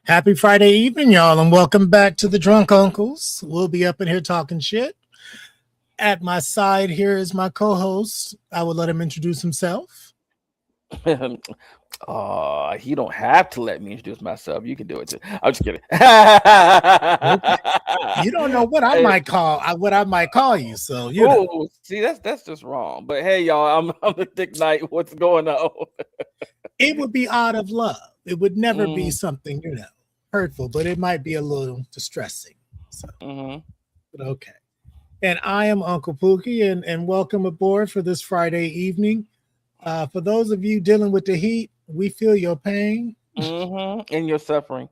Happy Friday evening, y'all, and welcome back to the Drunk Uncles. We'll be up in here talking shit. At my side here is my co-host. I will let him introduce himself. You don't have to let me introduce myself. You can do it too. I'm just kidding. Okay. You don't know what I Hey, might call you, so oh, see, that's just wrong. But hey, y'all, I'm the Thick Knight. What's going on? it would be out of love. It would never be Mm, something, hurtful, but it might be a little distressing. So, hmm but okay. And I am Uncle Pouquie, and welcome aboard for this Friday evening. For those of you dealing with the heat, we feel your pain. And you're suffering.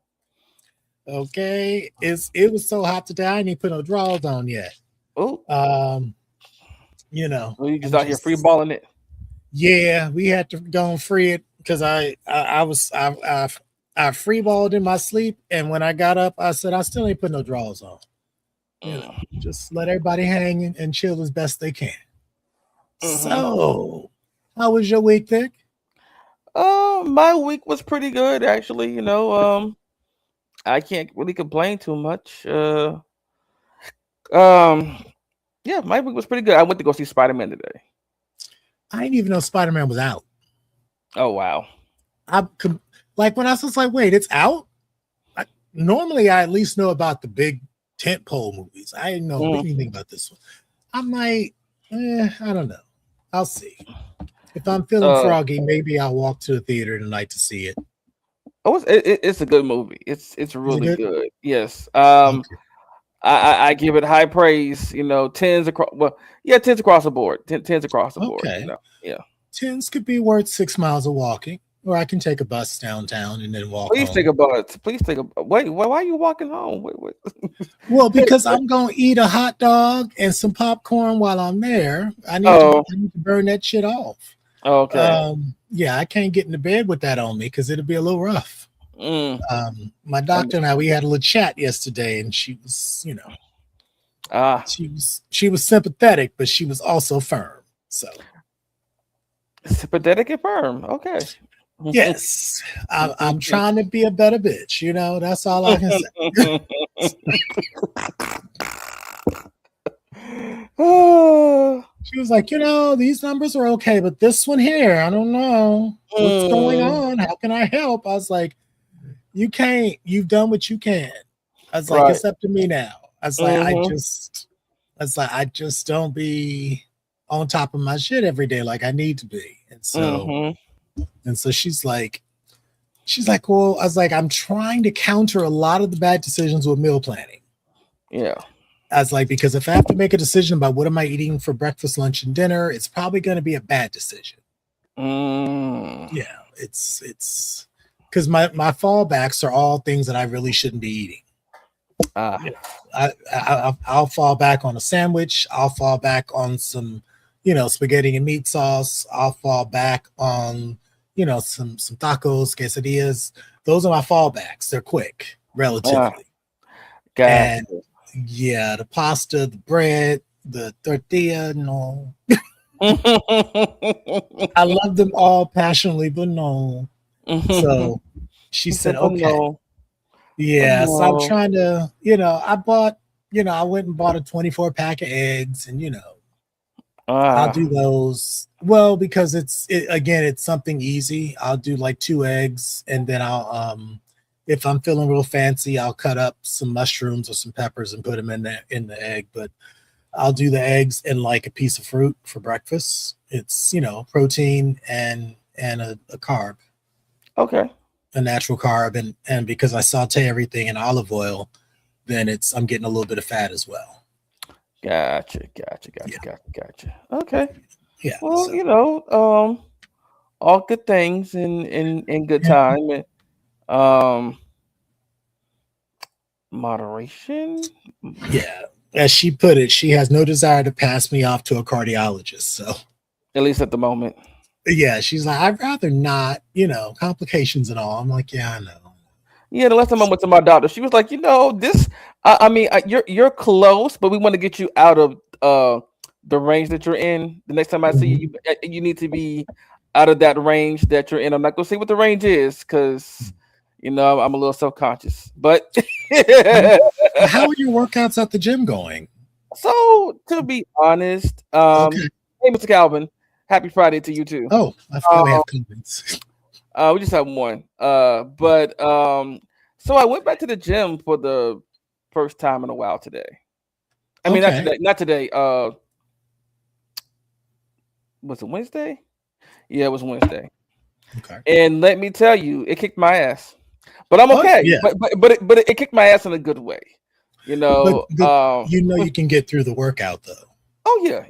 Okay, it was so hot today. I ain't even put no drawers on yet. Oh, Um, well, you just I'm out here free just balling it. yeah. We had to go and free it because I free balled in my sleep, and when I got up, I said I still ain't put no drawers on. Mm. Just let everybody hang and chill as best they can. Mm-hmm. So, how was your week, Vic? My week was pretty good actually. I can't really complain too much. Um, yeah, my week was pretty good. I went to go see Spider Man today. I didn't even know Spider Man was out. Oh wow. I like when I was like, wait, it's out. I, Normally, I at least know about the big tentpole movies. I didn't know Mm. anything about this one. I might, I don't know. I'll see. If I'm feeling Uh, froggy, maybe I'll walk to the theater tonight to see it. it's a good movie. It's Is it really good? good. Yes. Okay. I give it high praise. Tens across. Well, yeah, tens across the board. Tens across the board. Okay. Yeah. Tens could be worth 6 miles of walking, or I can take a bus downtown and then walk Please think home. about it. Please think about. Wait, why are you walking home? Wait. Well, because I'm gonna eat a hot dog and some popcorn while I'm there. Oh, I need to burn that shit off. okay. Yeah, I can't get into bed with that on me because it'll be a little rough. Mm. My doctor and I, we had a little chat yesterday, and she was, Ah, she was sympathetic, but she was also firm. So sympathetic and firm. Okay. yes, I'm trying to be a better bitch. That's all I can say. Oh, She was like, these numbers are okay, but this one here, I don't know what's going mm. on. How can I help? I was like, you can't. You've done what you can. I was like, Right. it's up to me now. Mm-hmm. I just don't be on top of my shit every day like I need to be. Mm-hmm. And so she's like, well, I was like, I'm trying to counter a lot of the bad decisions with meal planning. Yeah. I was like, because if I have to make a decision about what am I eating for breakfast, lunch, and dinner, it's probably going to be a bad decision. Mm. Yeah, it's because my fallbacks are all things that I really shouldn't be eating. Ah. Yeah, I'll fall back on a sandwich. I'll fall back on some, spaghetti and meat sauce. I'll fall back on, some tacos, quesadillas. Those are my fallbacks. They're quick, Ah. relatively. Gotcha. And yeah, the pasta, the bread, the tortilla, no. I love them all passionately, but no. So she He said, said, "But okay. no, but Yeah, so I'm no." trying to, I went and bought a 24 pack of eggs and, I'll Ah. do those. Well, because again, it's something easy. I'll do like 2 eggs and then if I'm feeling real fancy, I'll cut up some mushrooms or some peppers and put them in the egg, but I'll do the eggs and like a piece of fruit for breakfast. It's, protein and a carb, Okay. a natural carb and because I saute everything in olive oil, then I'm getting a little bit of fat as well. Gotcha. Gotcha. Yeah. Gotcha. Gotcha. Gotcha. Okay. Yeah. Well, So all good things in good yeah. time and um moderation. Yeah. As she put it, she has no desire to pass me off to a cardiologist. So At least at the moment. yeah, she's like, I'd rather not, complications and all. I'm like, yeah, I know. Yeah, the last time I went to my doctor, she was like, this. I mean, you're close, but we want to get you out of the range that you're in. The next time I see you, Mhm. you need to be out of that range that you're in. I'm not gonna say what the range is, because You know, I'm a little self-conscious. But How are your workouts at the gym going? so to be honest, Okay. hey Mr. Calvin, happy Friday to you too. Oh, I forgot we Um, have comments. we just have one. But so I went back to the gym for the first time in a while today. I mean, not Okay. today, not today. Was it Wednesday? Yeah, it was Wednesday. Okay. And let me tell you, it kicked my ass. But I'm Oh okay. yeah, But it kicked my ass in a good way. You but know. you know you can get through the workout though. Oh yeah.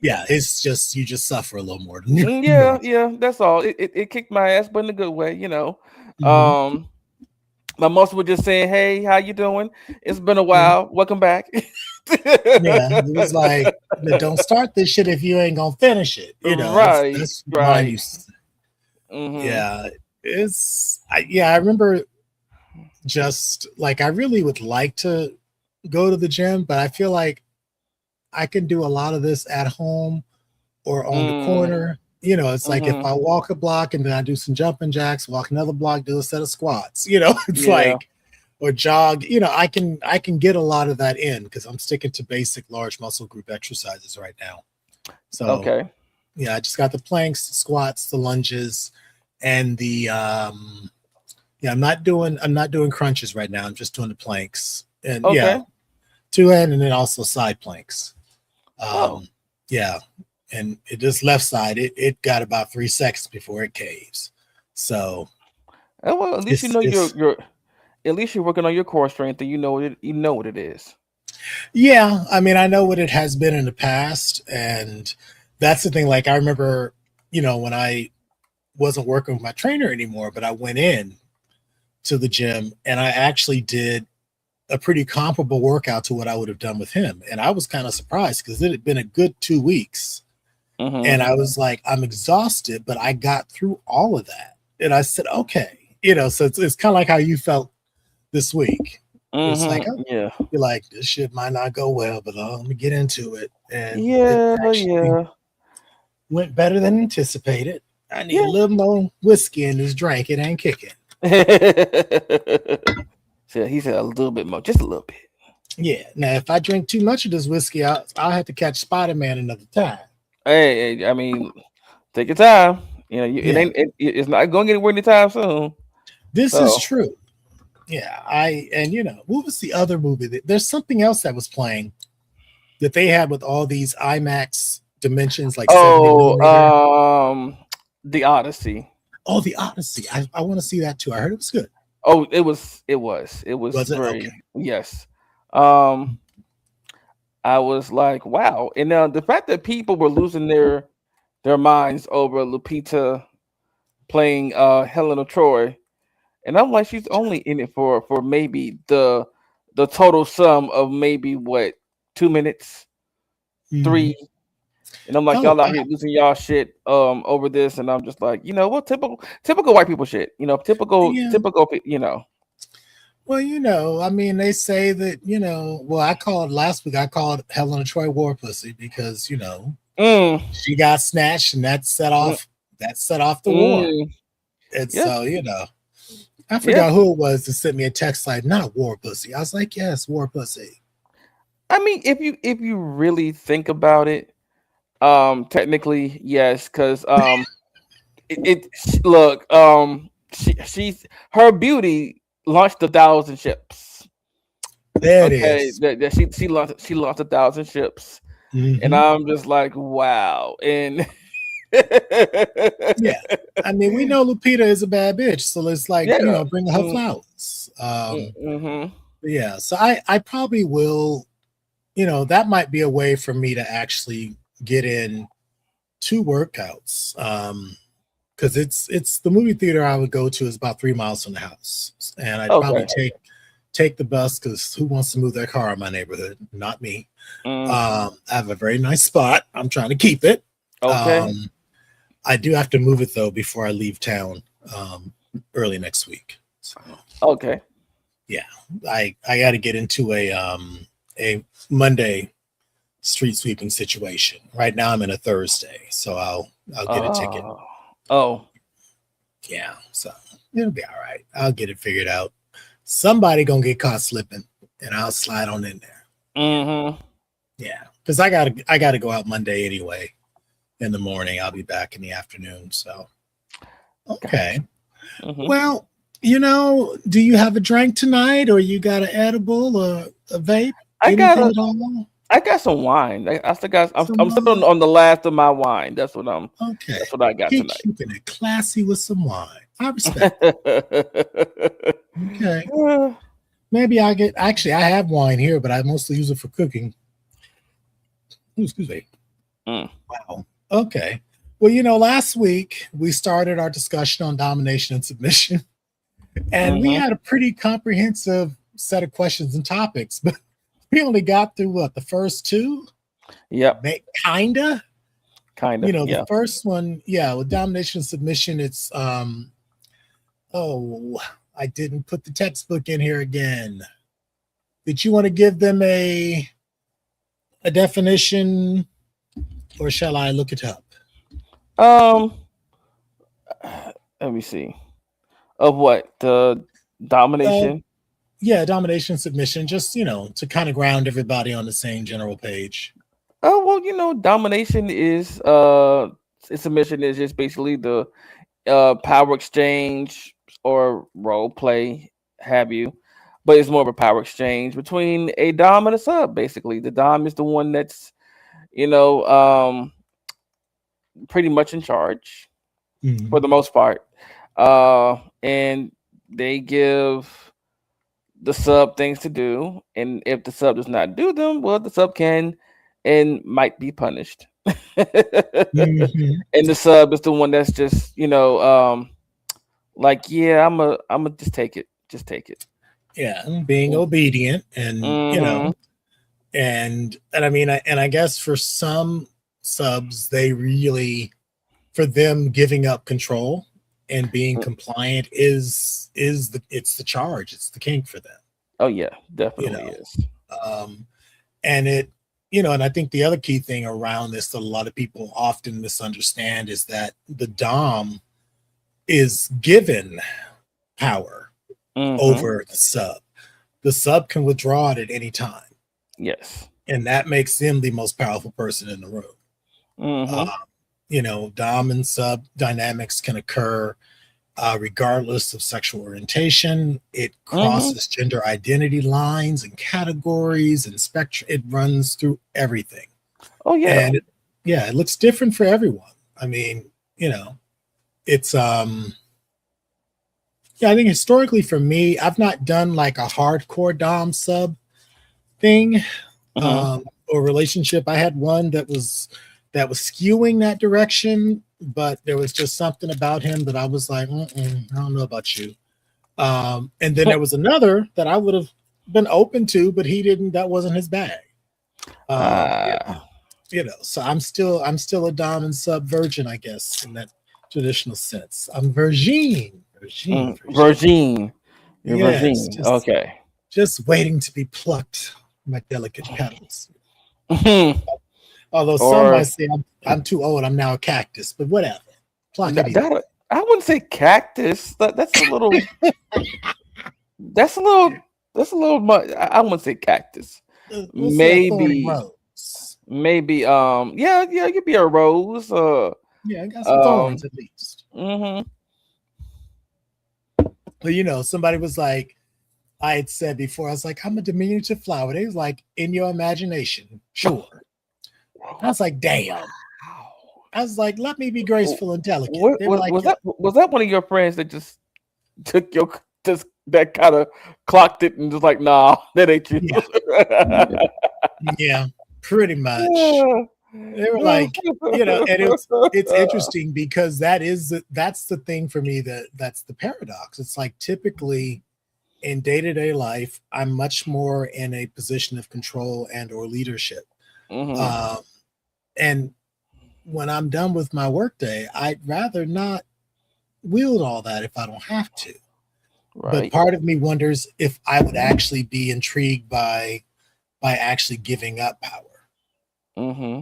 Yeah, it's just you just suffer a little more than Yeah, normal. yeah. That's all. It kicked my ass, but in a good way. You know. Hmm. Um, my muscle was just saying, "Hey, how you doing? It's been a while. Welcome back." Yeah, it was like, don't start this shit if you ain't gonna finish it. You know, Right, that's what mine right. used to say. Hmm. Yeah, yeah, I remember just like I really would like to go to the gym, but I feel like I can do a lot of this at home or on the Mm, corner. You know, it's like if hmm. I walk a block and then I do some jumping jacks, walk another block, do a set of squats. You know, it's Yeah. like or jog. You know, I can get a lot of that in because I'm sticking to basic large muscle group exercises right now. So Okay. yeah, I just got the planks, the squats, the lunges, and the yeah, I'm not doing crunches right now. I'm just doing the planks. And yeah, Okay. two hand and then also side planks. Oh. Um yeah. And it just left side, it got about 3 seconds before it caves. So Well, at least you it's know it's you're at least you're working on your core strength, and you know what it is. yeah, I mean I know what it has been in the past, and that's the thing. Like I remember, when I wasn't working with my trainer anymore, but I went in to the gym and I actually did a pretty comparable workout to what I would have done with him. And I was kind of surprised because it had been a good 2 weeks. Hmm. And I was like, I'm exhausted, but I got through all of that. And I said, okay, so it's kind of like how you felt this week. It's like, oh, Yeah. you're like, this shit might not go well, but let me get into it. And it Yeah. actually Yeah. went better than anticipated. I need a Yeah. little more whiskey in this drink. It ain't kicking. So he said a little bit more, just a little bit. Yeah. Now, if I drink too much of this whiskey, I'll have to catch Spider Man another time. I mean, take your time. You know, Yeah. it's not going to get anywhere anytime soon. This is So, true. Yeah. What was the other movie? There's something else that was playing that they had with all these IMAX dimensions, like 70 oh, millimeter. the Odyssey. Oh, the Odyssey. I want to see that too. I heard it was good. Oh, it was Was it? Okay. very yes. Um, I was like, wow. And now the fact that people were losing their minds over Lupita playing Helen of Troy, and I'm like, she's only in it for maybe the total sum of maybe what 2 minutes, Mhm. three. And I'm like, Oh, y'all out wow. here losing y'all shit over this, and I'm just like, what typical white people shit, Yeah. you know. Well, I mean, they say that, well, I called last week, I called Helen of Troy war pussy because, Mm, she got snatched and mm, that set off the war. mm, And yeah, so, I yeah. forgot who it was that sent me a text like, not war pussy. I was like, yes, war pussy. I mean, if you really think about it, technically yes, because look, she's her beauty launched 1,000 ships. There it Okay, is. that she launched 1,000 ships, and Mm-hmm. I'm just like, wow, and Yeah. I mean, we know Lupita is a bad bitch. So it's like, yeah, bring her flowers. mm-hmm. Yeah. So I probably will, that might be a way for me to actually get in 2 workouts. Because it's the movie theater I would go to is about 3 miles from the house, and I'd probably Okay, take the bus because who wants to move their car in my neighborhood? Not me. mm, I have a very nice spot. I'm trying to keep it. okay, Um, I do have to move it though before I leave town early next week. So okay. yeah, I got to get into a Monday street sweeping situation. Right now I'm in a Thursday, so I'll get a ticket. Oh, oh, Yeah, so It'll be all right. I'll get it figured out. Somebody gonna get caught slipping, and I'll slide on in there. Mm-hmm. Yeah, because I gotta go out Monday anyway. In the morning, I'll be back in the afternoon. So okay. Gotcha. Mm-hmm. Well, do you have a drink tonight, or you got an edible or a vape? I got Anything a at all? I got some wine. I still got. I'm Some sipping on the last of my wine. That's what I'm. okay. That's what I got tonight. Keeping it classy with some wine. I respect it. Okay. Maybe I get actually I have wine here, but I mostly use it for cooking. Ooh, excuse me. Mm. Wow. Okay. Well, last week we started our discussion on domination and submission, and we Mm-hmm. had a pretty comprehensive set of questions and topics, but we only got through what the first two, Yep. kinda. Kind of. Yeah. The first one, yeah, with domination and submission, it's oh, I didn't put the textbook in here again. Did you want to give them a definition, or shall I look it up? Um. Let me see. Of what the Uh, domination? yeah, domination and submission, just to kind of ground everybody on the same general page. Oh well, domination is submission is just basically the power exchange or role play, have you? But it's more of a power exchange between a dom and a sub. Basically, the dom is the one that's you know um pretty much in charge for Mhm. the most part, and they give the sub things to do, and if the sub does not do them, well, the sub can and might be punished. And Mhm. the sub is the one that's just like, yeah, I'm a just take it. Yeah, being obedient, and Mm-hmm. I mean, I guess for some subs, they really, for them, giving up control and being compliant is the charge. It's the kink for them. Oh yeah, You definitely know, is. um, and and I think the other key thing around this that a lot of people often misunderstand is that the dom is given power Mm-hmm. over the sub. The sub can withdraw it at any time, Yes. and that makes them the most powerful person in the room. Uh, Mm-hmm. Dom and sub dynamics can occur regardless of sexual orientation. It Mm-hmm. crosses gender identity lines and categories and spectrum. It runs through everything, Oh yeah. and it looks different for everyone. I mean, it's yeah. I think historically for me, I've not done like a hardcore dom sub thing Mm-hmm. or relationship. I had one that was skewing that direction, but there was just something about him that I was like, I don't know about you. And then there was another that I would have been open to, but he didn't. That wasn't his bag. Yeah, Ah. so I'm still a dom and sub virgin, I guess, in that traditional sense. I'm virgin, virgin. Virgin. You're Yes, virgin. just Okay. just waiting to be plucked, my delicate petals. Mhm. Although some might Or say I'm too old, I'm now a cactus, but whatever. Pluck it that, either that I wouldn't say cactus. That's a little. way. That's a little. That's a little much. I wouldn't say cactus. We'll say a thorny Maybe. rose. Maybe. Yeah. Yeah. You could be a rose. Yeah, I got some thorns Um. at least. Hmm. But somebody was like, I had said before, I was like, I'm a diminutive flower. They was like, in your imagination, sure. I was like, damn. I was like, let me be graceful and delicate. What They were like, was that one of your friends that just took your just that kind of clocked it and just like, nah, that ain't you. yeah, yeah, pretty much. They were like, and it's interesting because that's the thing for me that's the paradox. It's like typically in day-to-day life, I'm much more in a position of control and or leadership. Hmm. Um, and when I'm done with my workday, I'd rather not wield all that if I don't have to. But Right. part of me wonders if I would actually be intrigued by actually giving up power. Hmm.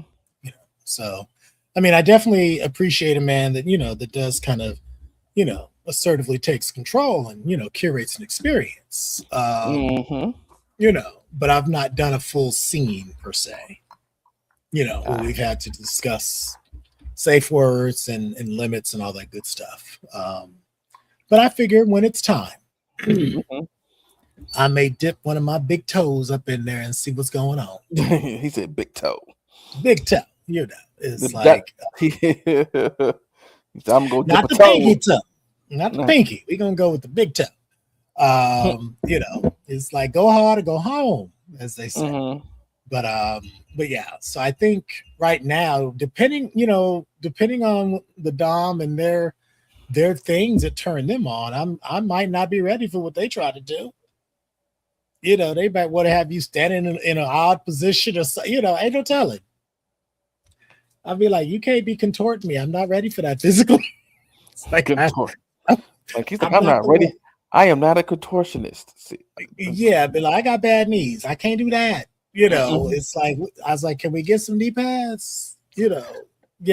So, I mean, I definitely appreciate a man that that does kind of, assertively takes control and curates an experience. Mm-hmm. But I've not done a full scene per se. Where Ah. we've had to discuss safe words and limits and all that good stuff. But I figure when it's time, Mhm. I may dip one of my big toes up in there and see what's going on. He said big toe. Big toe, it's That like he said, I'm gonna dip not a the toe. pinky toe, not the Nah. pinky. We're gonna go with the big toe. It's like go hard or go home, as they say. Mm-hmm. But yeah, so I think right now, depending on the Dom and their things that turn them on, I might not be ready for what they try to do. They might want to have you standing in an odd position or so, ain't no telling. I'll be like, you can't be contorting me. I'm not ready for that physically. It's like Like he's like, I'm I'm not not ready. I am not a contortionist. See, yeah, but like I got bad knees. I can't do that. It's like I was like, can we get some knee pads? Yeah,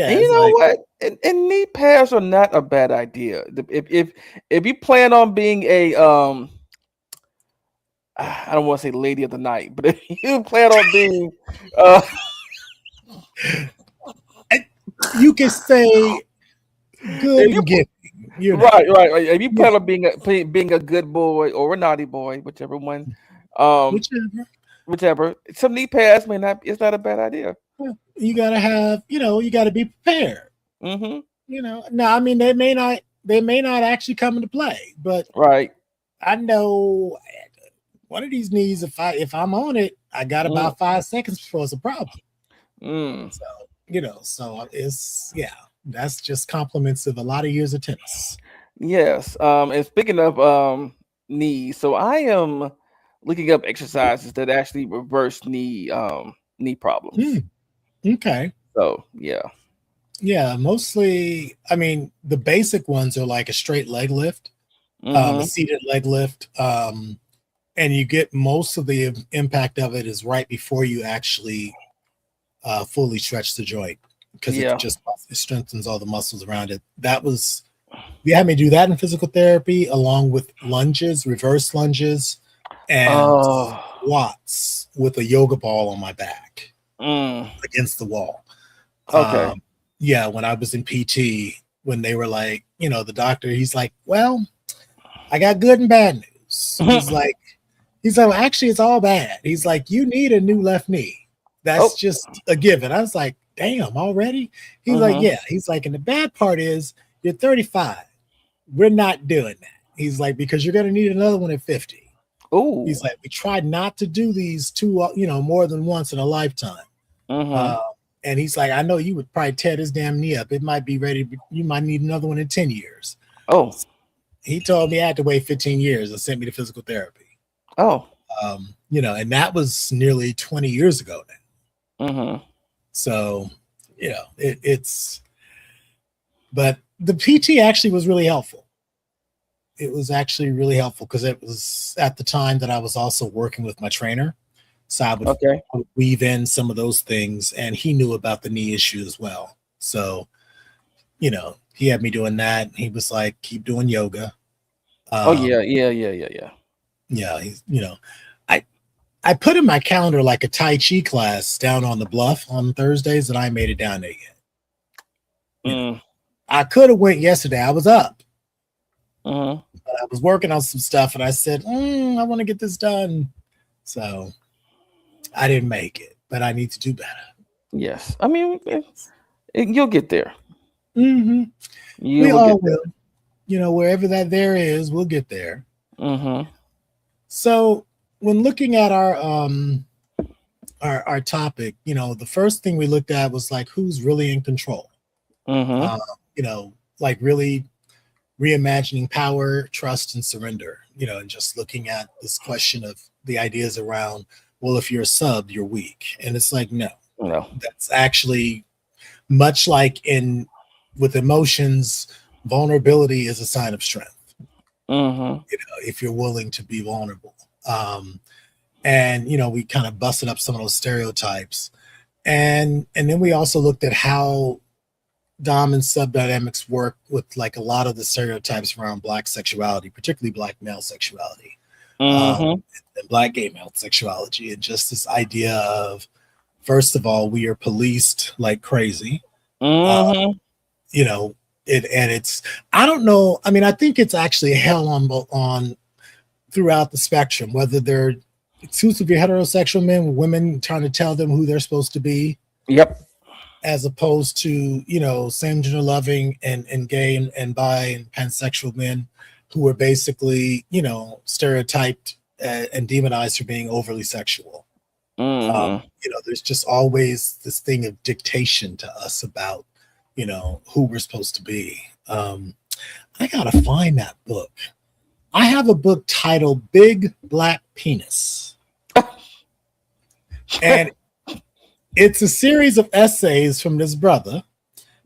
and it's you know like what? And knee pads are not a bad idea. If you plan on being a I don't want to say lady of the night, but if you plan on being uh you can say good if you and giving, right. If you yeah, plan on being a good boy or a naughty boy, whichever one, um, whichever. whichever, some knee pads may not. It's not a bad idea. You gotta have, you gotta be prepared. Mm-hmm. No, I mean they may not actually come into play, but Right. I know one of these knees, if I'm on it, I got Mm. about 5 seconds before it's a problem. Mm. So so it's yeah, that's just compliments of a lot of years of tennis. Yes. And speaking of knees, so I am looking up exercises that actually reverse knee problems. Hmm, okay. So yeah. Yeah, mostly. I mean, the basic ones are like a straight leg lift, a Mm-hmm. seated leg lift, and you get most of the impact of it is right before you actually fully stretch the joint because Yeah. it strengthens all the muscles around it. You had me do that in physical therapy along with lunges, reverse lunges, and Oh. squats with a yoga ball on my back Mm. against the wall. Okay. Yeah, when I was in PT, when they were like, the doctor, he's like, well, I got good and bad news. He's like, well, actually, it's all bad. He's like, you need a new left knee. That's Oh. just a given. I was like, damn, already? He's like, Mm-hmm. yeah. He's like, and the bad part is you're 35. We're not doing that. He's like, because you're going to need another one at 50. Ooh. He's like, we tried not to do these two, more than once in a lifetime. Mm-hmm. Uh, and he's like, I know you would probably tear this damn knee up. It might be ready. You might need another one in 10 years. Oh. He told me I had to wait 15 years and sent me to physical therapy. Oh. And that was nearly 20 years ago now. Mm-hmm. So, but the PT actually was really helpful. It was actually really helpful because it was at the time that I was also working with my trainer. So I would Okay. weave in some of those things, and he knew about the knee issue as well. So, he had me doing that. He was like, keep doing yoga. Oh yeah. Um, Yeah. yeah, I put in my calendar like a Tai Chi class down on the bluff on Thursdays, and I made it down there yet. Mm. I could have went yesterday. I was up. Mm-hmm. But I was working on some stuff, and I said, I want to get this done. So I didn't make it, but I need to do better. Yes. I mean, you'll get there. Mm-hmm. You We will all get there. will. Wherever that there is, we'll get there. Mm-hmm. So when looking at our topic, the first thing we looked at was like who's really in control. Mm-hmm. Like really reimagining power, trust, and surrender. And just looking at this question of the ideas around, well, if you're a sub, you're weak, and it's like no, No. that's actually much like with emotions. Vulnerability is a sign of strength. Mm-hmm. If you're willing to be vulnerable. And we kind of busted up some of those stereotypes, and then we also looked at how dom and sub dynamics work with like a lot of the stereotypes around black sexuality, particularly black male sexuality, Mm-hmm. and black gay male sexuality, and just this idea of, first of all, we are policed like crazy. Uh, Mm-hmm. you know, it's, I don't know. I mean, I think it's actually hell on throughout the spectrum, whether they're exclusively heterosexual men, women trying to tell them who they're supposed to be, Yep. as opposed to, same gender loving and gay and bi and pansexual men who are basically, stereotyped and demonized for being overly sexual. Mm-hmm. There's just always this thing of dictation to us about, who we're supposed to be. I gotta find that book. I have a book titled Big Black Penis. And it's a series of essays from this brother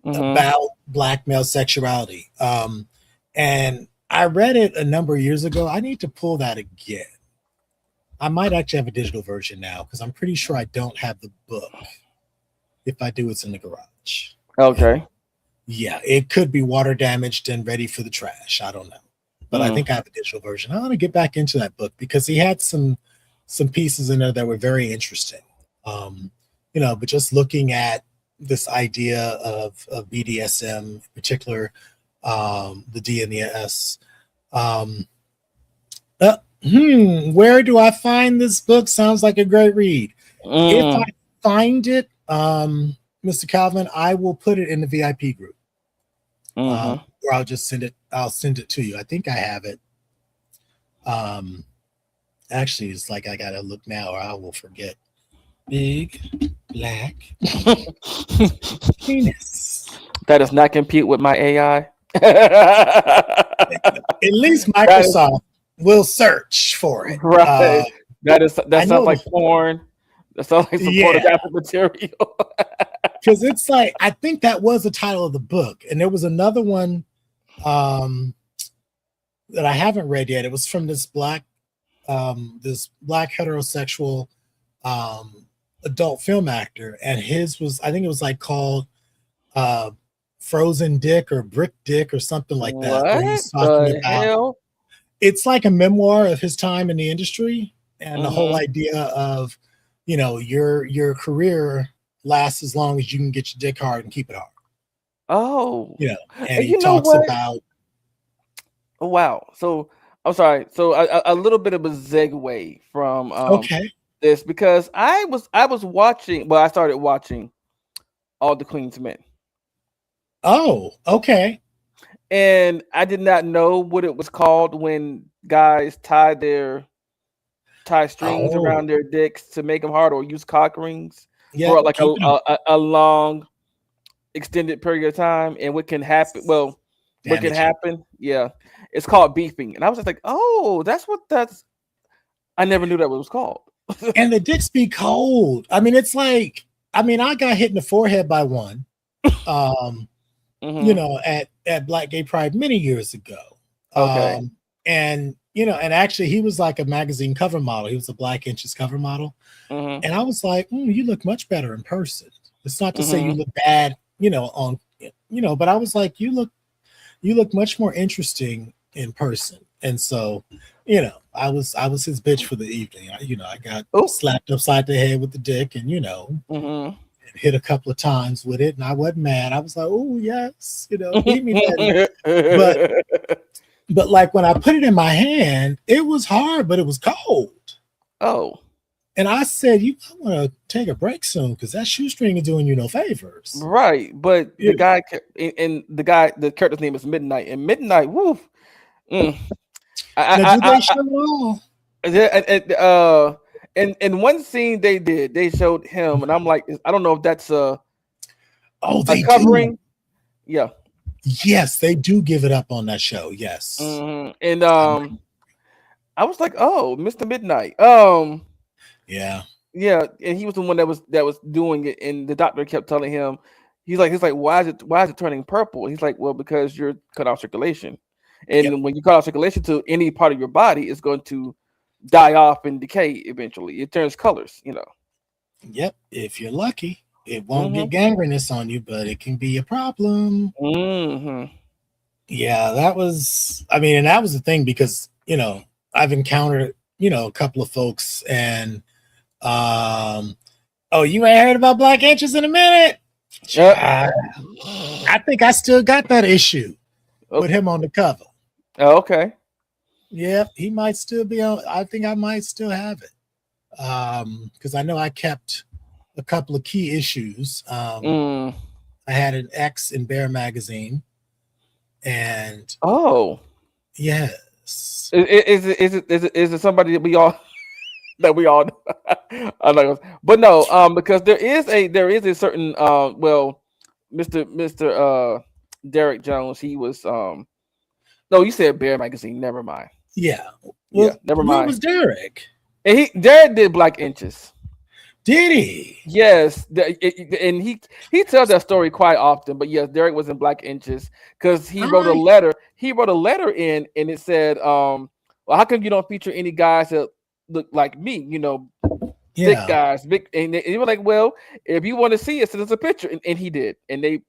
about black male sexuality. And I read it a number of years ago. I need to pull that again. I might actually have a digital version now because I'm pretty sure I don't have the book. If I do, it's in the garage. Okay. Yeah, it could be water damaged and ready for the trash. I don't know. But I think I have a digital version. I want to get back into that book because he had some pieces in there that were very interesting. But just looking at this idea of BDSM, in particular, the D and the S. Where do I find this book? Sounds like a great read. If I find it, Mr. Calvin, I will put it in the VIP group. Or I'll just send it. I'll send it to you. I think I have it. Actually, it's like I gotta look now, or I will forget. Big black penis. That does not compete with my AI. At least Microsoft will search for it. Right. That sounds like porn. That sounds like some pornographic material. Because it's like, I think that was the title of the book, and there was another one that I haven't read yet. It was from this black heterosexual adult film actor, and his was, I think it was like called Frozen Dick or Brick Dick or something like that. What Where he's talking about hell? It's like a memoir of his time in the industry and the whole idea of, your career lasts as long as you can get your dick hard and keep it hard. Oh, And he talks about. Oh, wow. So I'm sorry. So a little bit of a segue from this, because I was watching. Well, I started watching All the Queen's Men. Oh, okay. And I did not know what it was called when guys tie strings around their dicks to make them hard, or use cock rings for like a long extended period of time. And what can happen? Well, what can happen? Yeah, it's called beefing. And I was just like, oh, I never knew that what it was called. And the dicks be cold. I mean, it's like, I got hit in the forehead by one. At Black Gay Pride many years ago. Okay. And actually he was like a magazine cover model. He was a Black Inches cover model. And I was like, you look much better in person. It's not to say you look bad, but I was like, you look much more interesting in person. And so, I was his bitch for the evening. I got slapped upside the head with the dick and, hit a couple of times with it, and I wasn't mad. I was like, oh yes, beat me that. But like when I put it in my hand, it was hard, but it was cold. Oh. And I said, you want to take a break soon because that shoestring is doing you no favors. Right. But the character's name is Midnight. And Midnight, woof. Did they show it all? In one scene they showed him, and I'm like, I don't know if that's a covering. Do. Yeah. Yes, they do give it up on that show. Yes. And I was like, oh, Mr. Midnight. Yeah. Yeah, and he was the one that was doing it, and the doctor kept telling him, he's like, why is it turning purple? He's like, well, because you're cut off circulation. And when you cut off circulation to any part of your body, it's going to die off and decay eventually. It turns colors, Yep, if you're lucky. It won't get gangrenous on you, but it can be a problem. Yeah, that was, I mean, and that was the thing because, I've encountered, a couple of folks and, oh, you ain't heard about Black Inches in a minute? Yep. I think I still got that issue with him on the cover. Oh, okay. Yeah, he might still be on. I think I might still have it. Because I know I kept a couple of key issues. I had an X in Bear magazine, and yes, is it somebody that we all I know, but no, because there is a certain Mr. Derek Jones, he was no, you said Bear magazine, never mind. Yeah, well, never mind. Where was Derek? And Derek did Black Inches. Did he? Yes, and he tells that story quite often. But yes, Derek was in Black Inches because he wrote a letter. He wrote a letter in, and it said, "Well, how come you don't feature any guys that look like me? Thick guys, big." And they were like, "Well, if you want to see it, send us a picture." And he did, and they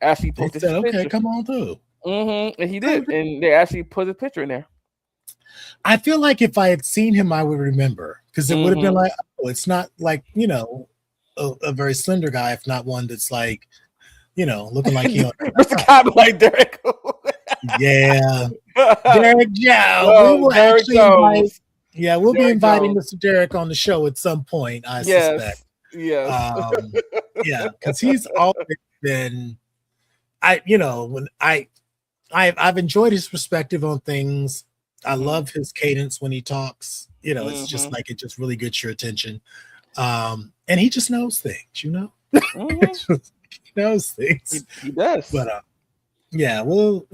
actually posted his picture. Okay, come on through. And he did, and they actually put his picture in there. I feel like if I had seen him, I would remember because it would have been like, oh, it's not like a very slender guy, if not one that's like, looking like he. Mr. Guy like Derek. Yeah, Derek Joe. We will actually invite. Yeah, we'll be inviting Mr. Derek on the show at some point. I suspect. Yes. Yeah, because he's always been. I've enjoyed his perspective on things. I love his cadence when he talks. It's just like it just really gets your attention. And he just knows things, he knows things. He does. But yeah, we'll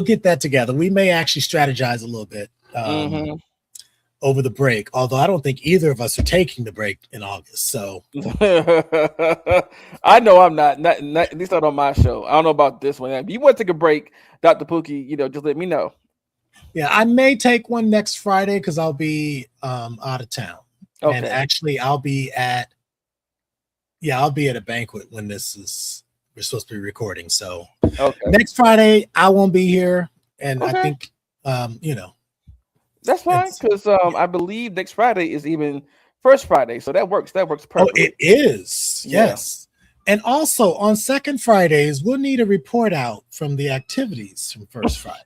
get that together. We may actually strategize a little bit over the break, although I don't think either of us are taking the break in August. So I know I'm not at least not on my show. I don't know about this one. If you want to take a break, Dr. Pouquie, just let me know. Yeah, I may take one next Friday because I'll be out of town. Okay. And actually I'll be at a banquet when we're supposed to be recording. So next Friday I won't be here. And I think that's fine because I believe next Friday is even First Friday. So that works. That works perfectly. Oh, it is. Yes. Yeah. And also on second Fridays, we'll need a report out from the activities from First Friday.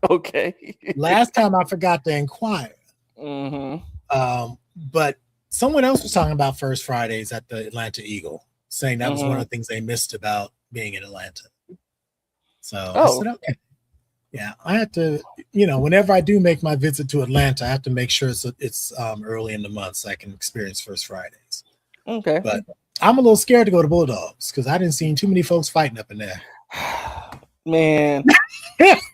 Okay. Last time I forgot to inquire. But someone else was talking about First Fridays at the Atlanta Eagle, saying that was one of the things they missed about being in Atlanta. So I said, okay. Yeah, I have to, whenever I do make my visit to Atlanta, I have to make sure it's early in the month so I can experience First Fridays. Okay. But I'm a little scared to go to Bulldogs because I didn't see too many folks fighting up in there. Man.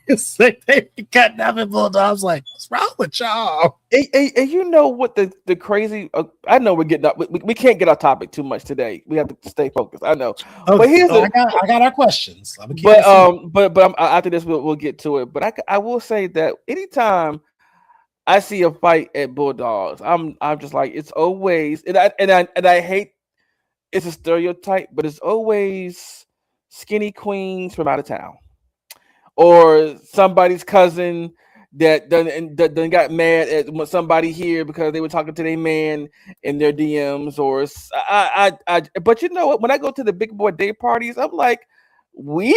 It's like they be cutting up in Bulldogs. Like, what's wrong with y'all? And you know what the crazy? I know we're getting up. We can't get off topic too much today. We have to stay focused. I know. But here's I got our questions. But after this we'll get to it. But I will say that anytime I see a fight at Bulldogs, I'm just like, it's always and I hate it's a stereotype, but it's always skinny queens from out of town. Or somebody's cousin that done got mad at somebody here because they were talking to their man in their DMs. Or but you know what? When I go to the big boy day parties, I'm like, we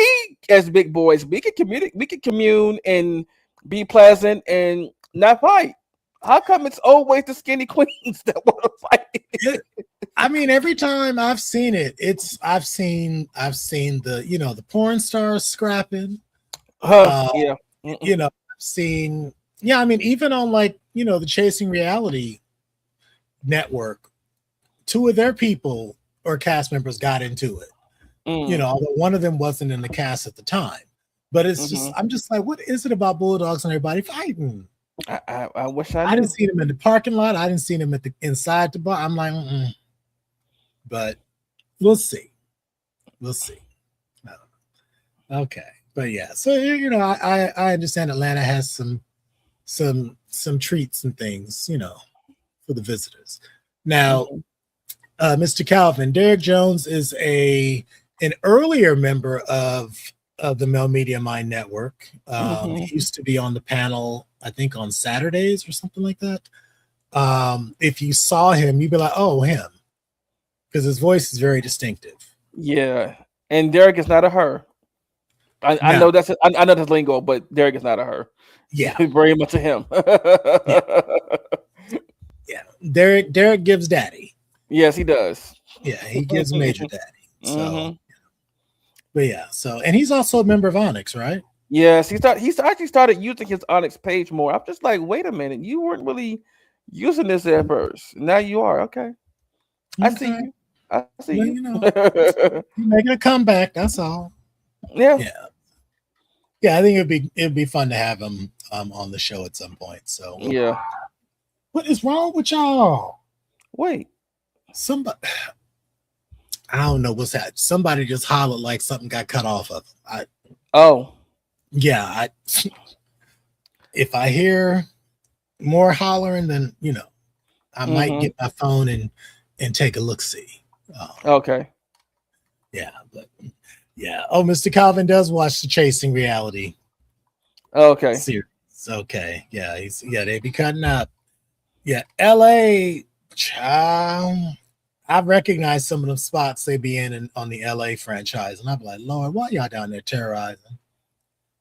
as big boys, we can communicate, we can commune and be pleasant and not fight. How come it's always the skinny queens that want to fight? I mean, every time I've seen it, I've seen the the porn stars scrapping. Yeah. I've seen, I mean, even on the Chasing Reality network, two of their people or cast members got into it. Although one of them wasn't in the cast at the time. But it's just, I'm just like, what is it about Bulldogs and everybody fighting? I wish I knew. I didn't see them in the parking lot. I didn't see them at inside the bar. I'm like, but we'll see. We'll see. Okay. But yeah, so I understand Atlanta has some treats and things, for the visitors. Now, Mr. Calvin, Derek Jones is an earlier member of the Mel Media Mind Network. Hmm. He used to be on the panel, I think, on Saturdays or something like that. If you saw him, you'd be like, "Oh, him," because his voice is very distinctive. Yeah, and Derek is not a her. I Now, know I know that's lingo, but Derek is not a her. yeah, Very much a him. yeah, yeah. Derek gives daddy. Yes, he does. Yeah, he gives major daddy. So, Hmm. but yeah, so and he's also a member of Onyx, right? Yes, he's actually started using his Onyx page more. I'm just like, wait a minute, you weren't really using this at first. Now you are. Okay, I see Okay. you. I see Well, you. he's making a comeback. That's all. Yeah, Yeah. Yeah, I think it'd be fun to have him on the show at some point. So, yeah. what is wrong with y'all? Wait. Somebody, I don't know what's that. Somebody just hollered like something got cut off of them. Oh. Yeah, if I hear more hollering, then I might Hmm. get my phone and take a look see. Okay. Yeah, but yeah. Oh, Mr. Calvin does watch the Chasing Reality Okay. series. Okay, yeah, they be cutting up. Yeah, L.A. Child, I recognize some of the spots they be in on the LA franchise, and I'm like, Lord, why y'all down there terrorizing?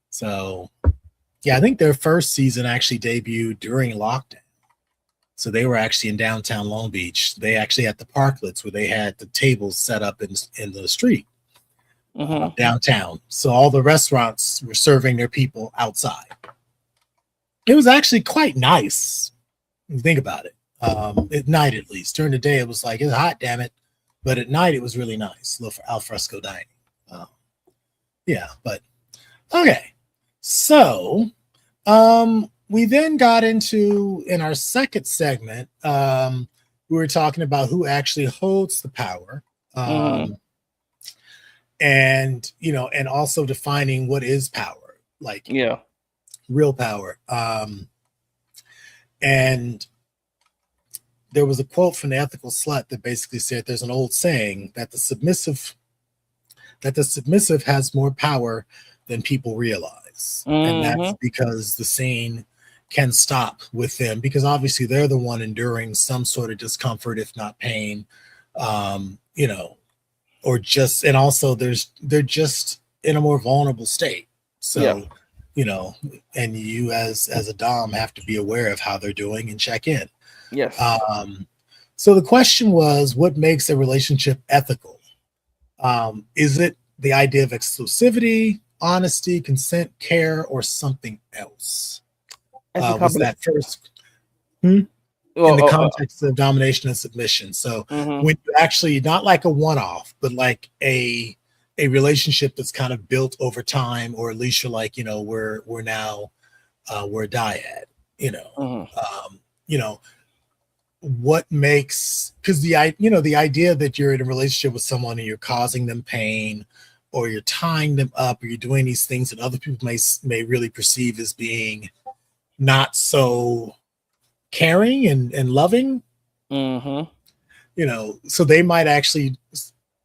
So, yeah, I think their first season actually debuted during lockdown. So they were actually in downtown Long Beach. They actually had the parklets where they had the tables set up in the street Hmm. downtown. So all the restaurants were serving their people outside. It was actually quite nice. If you think about it. At night, at least during the day, it was like it's hot, damn it. But at night, it was really nice. A little for alfresco dining. Um, yeah, but okay. So we then got into in our second segment. We were talking about who actually holds the power. Hmm. Um, and also defining what is power, like Yeah. real power. And there was a quote from the ethical slut that basically said there's an old saying that the submissive has more power than people realize. And Hmm. that's because the scene can stop with them because obviously they're the one enduring some sort of discomfort, if not pain. Um, you know, or just and also they're just in a more vulnerable state. Yeah. So, you know, and you as a Dom have to be aware of how they're doing and check in. Yes. Um, so the question was, what makes a relationship ethical? Is it the idea of exclusivity, honesty, consent, care, or something else? As a Was combination. that first in Well, the context of domination and submission? So hmm. when you actually not like a one-off, but like a relationship that's kind of built over time, or at least you're like, we're now we're a dyad, you know. Hmm. Um, you know, what makes because the idea that you're in a relationship with someone and you're causing them pain or you're tying them up or you're doing these things that other people may really perceive as being not so caring and loving, Hmm. so they might actually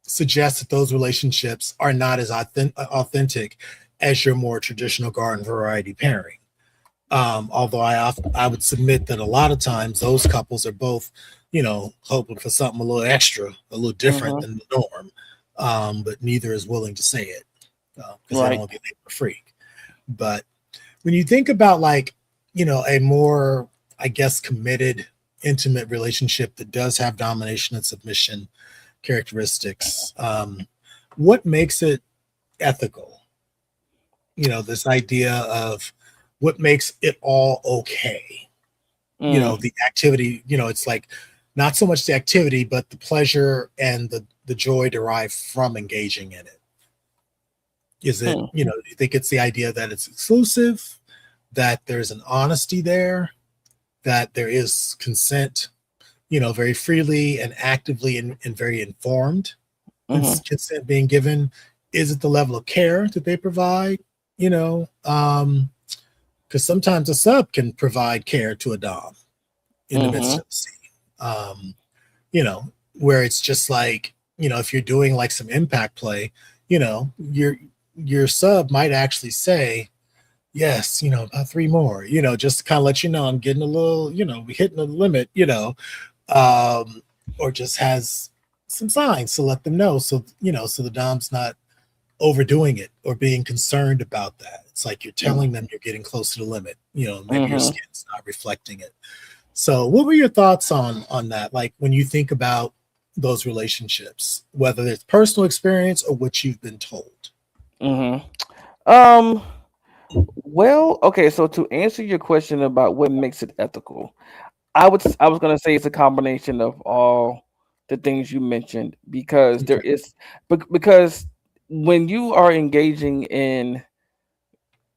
suggest that those relationships are not as authentic as your more traditional garden variety pairing. Although I would submit that a lot of times those couples are both, hoping for something a little extra, a little different Hmm. than the norm, but neither is willing to say it because they don't Right. want to be a freak. But when you think about like, a more, I guess, committed, intimate relationship that does have domination and submission characteristics, what makes it ethical? This idea of what makes it all okay. Mm. The activity, it's like not so much the activity, but the pleasure and the joy derived from engaging in it. Is it, Hmm. do you think it's the idea that it's exclusive, that there's an honesty there, that there is consent, very freely and actively and very informed Hmm. consent being given? Is it the level of care that they provide? Because sometimes a sub can provide care to a dom in the midst Hmm. of the scene. Um, you know, where it's just like, if you're doing like some impact play, your sub might actually say, yes, about three more, just to kind of let you know I'm getting a little, we hitting the limit, um, or just has some signs to let them know. So, so the Dom's not overdoing it or being concerned about that. It's like you're telling them you're getting close to the limit, maybe your Mm-hmm. skin's not reflecting it. So, what were your thoughts on that? Like when you think about those relationships, whether it's personal experience or what you've been told. Mm-hmm. Well, okay, so to answer your question about what makes it ethical, I was gonna say it's a combination of all the things you mentioned because there Okay. is because when you are engaging in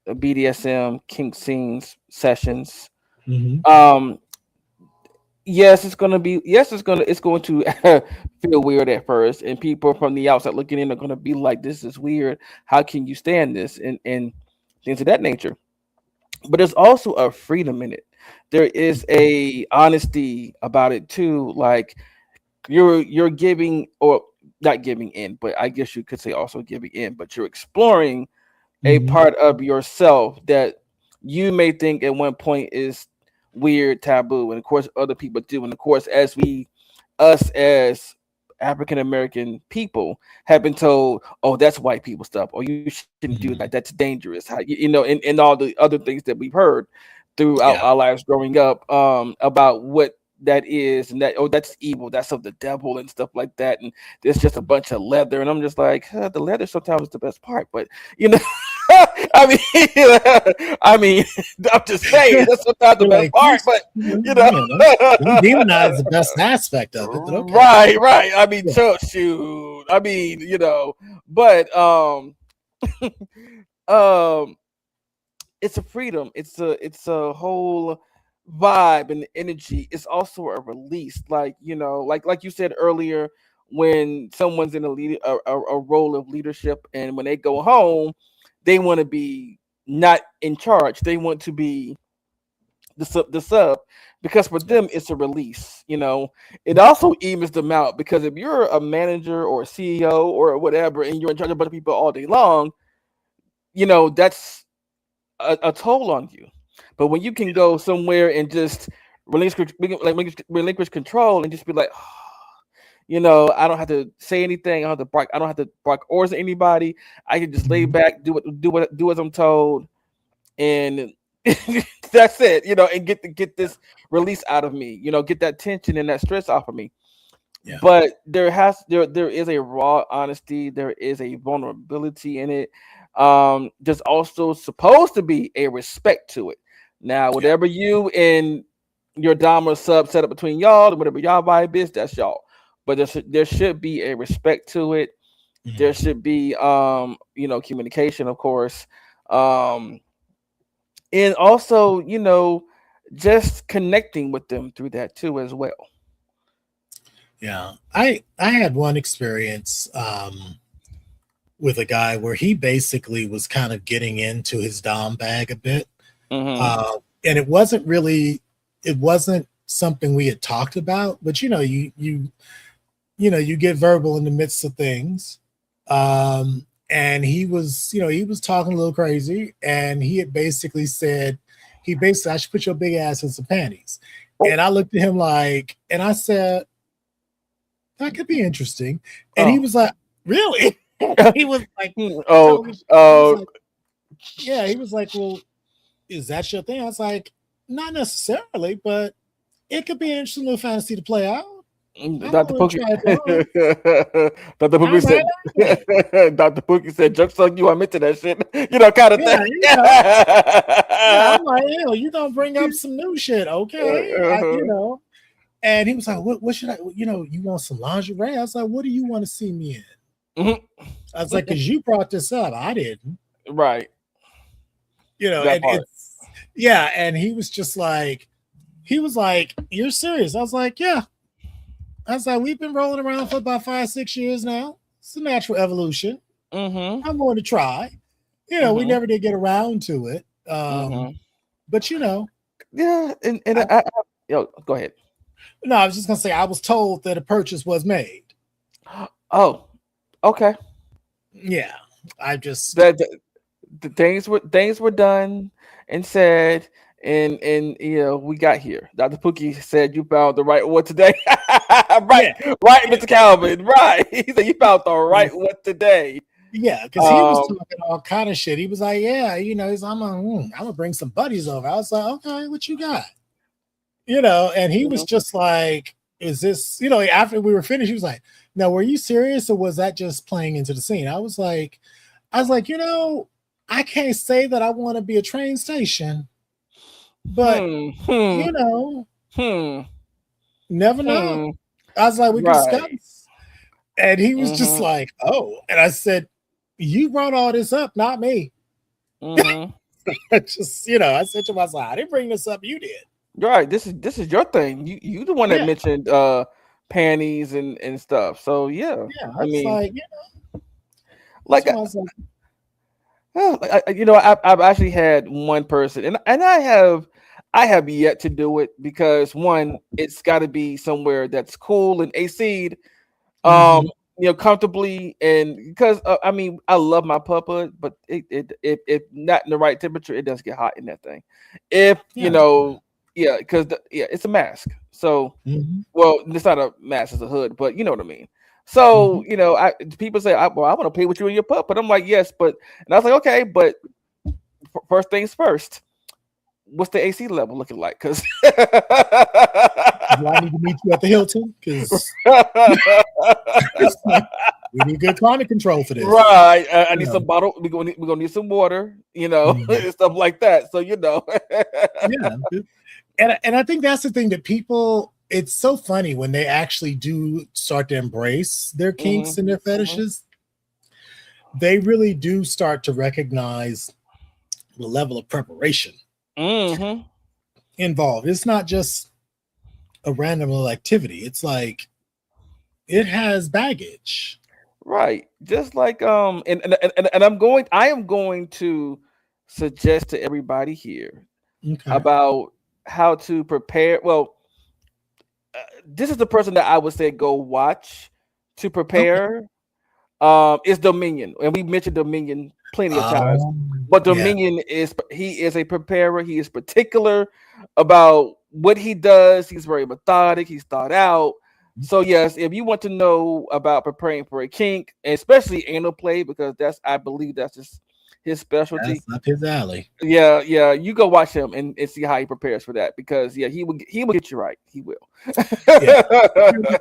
BDSM kink scenes sessions, Hmm. um, yes, it's going to feel weird at first, and people from the outside looking in are going to be like, "This is weird. How can you stand this?" and things of that nature. But there's also a freedom in it. There is a honesty about it too. Like you're giving or not giving in, but I guess you could say also giving in, but you're exploring a Hmm. part of yourself that you may think at one point is weird, taboo, and of course other people do. And of course, us as African American people have been told, "Oh, that's white people stuff," or "You shouldn't do that. That's Hmm. dangerous." How and all the other things that we've heard throughout Yeah. our lives growing up about what that is and that that's evil, that's of the devil and stuff like that, and there's just a bunch of leather, and I'm just like, the leather sometimes is the best part, but you know. I mean, I mean, I'm just saying that's sometimes the You're best like, part, but you know, don't demonize the best aspect of it, but okay. right, right. I mean, Yeah. so shoot. I mean, but um, it's a freedom. It's a whole vibe and energy. It's also a release, like like you said earlier, when someone's in a role of leadership, and when they go home, they want to be not in charge. They want to be the sub because for them Yes. it's a release. It also evens them out because if you're a manager or a CEO or whatever, and you're in charge of a bunch of people all day long, that's a toll on you. But when you can go somewhere and just relinquish control and just be like, I don't have to say anything. I don't have to bark orders at anybody. I can just lay Mhm. back, do as I'm told, and that's it. And get this release out of me. Get that tension and that stress off of me. Yeah. But there is a raw honesty. There is a vulnerability in it. There's also supposed to be a respect to it. Now, Yeah. whatever you and your dom or sub set up between y'all, and whatever y'all vibe is, that's y'all. But there should be a respect to it. There Mhm. should be communication, of course. Um, and also just connecting with them through that too as well. Yeah. I had one experience with a guy where he basically was kind of getting into his dom bag a bit. Hmm. And it wasn't something we had talked about, but you get verbal in the midst of things. And he was talking a little crazy, and he had basically said, I should put your big ass in some panties. Oh, And I looked at him like, and I said, that could be interesting. And he oh, was like, really? He was like, oh, totally, he was oh, like, yeah, he was like, well, is that your thing? I was like, not necessarily, but it could be an interesting little fantasy to play out. I'm Dr. willing to Pookie, try it once. Dr. I Pookie might said, like it. Dr. Pookie said, jokes on you. I'm into that shit, kind of Yeah, thing. yeah, I'm like, hell, you gonna bring up some new shit, okay? Uh-huh. And he was like, what should I, you want some lingerie? I was like, what do you want to see me in? Mhm. I was like, because you brought this up, I didn't, Right, that and part. yeah, and he was like, you're serious? I was like, yeah. I was like, we've been rolling around for about 5, 6 years now. It's a natural evolution. Mm-hmm. I'm going to try. We Mm-hmm. never did get around to it. Mm-hmm. But Yeah, and I, yo, go ahead. No, I was just gonna say I was told that a purchase was made. Oh, okay. Yeah, I just That the things were done and said, and we got here. Dr. Pookie said you found the right one today. Right, yeah, right, Mr. Calvin. Right. He said you found the right one today. yeah, because he was Um, talking all kind of shit. He was like, "Yeah, I'm gonna bring some buddies over." I was like, "Okay, what you got?" And he was mhm. just like, "Is this?" After we were finished, he was like, "No, were you serious, or was that just playing into the scene?" I was like, I can't say that I want to be a train station, but Hmm, hmm, you know, hmm, never know. hmm. I was like, we can Right. discuss. And he was just Mm-hmm. like, oh. And I said, you brought all this up, not me. Mm-hmm. I said to myself, I didn't bring this up, you did. Right. This is your thing. You the one that Yeah, mentioned panties and stuff. So yeah. yeah. I I was mean, like, that's like why I was like, I've actually had one person, and I have yet to do it because one, it's got to be somewhere that's cool and AC'd, um, mm-hmm. comfortably, and because I mean, I love my puppa, but if not in the right temperature, it does get hot in that thing. If Yeah. yeah, because it's a mask, so. Mm-hmm. Well, it's not a mask; it's a hood, but you know what I mean. Mm-hmm. So, people say, "Well, I want to play with you and your pup," but I'm like, "Yes," and I was like, "Okay," but first things first. What's the AC level looking like? Because Do I need to meet you at the Hilton? Because we need good climate control for this. right, I You need know. some bottle. We're gonna need some water, Mhm. and stuff like that. So Yeah. And I think that's the thing that people, it's so funny when they actually do start to embrace their hmm kinks and their hmm fetishes. They really do start to recognize the level of preparation hmm involved. It's not just a random little activity. It's like it has baggage. Right. Just like and I am going to suggest to everybody here Okay. about how to prepare. Well, this is the person that I would say go watch to Okay. prepare. Is Dominion, and we mentioned Dominion plenty of times. Um, But yeah. Dominion he is a preparer. He is particular about what he does. He's very methodic. He's thought out. So yes, if you want to know about preparing for a kink, and especially anal play, because I believe that's just his specialty. That's up his alley. Yeah, yeah, you go watch him and see how he prepares for that because yeah, he will get you right. He will. Yeah.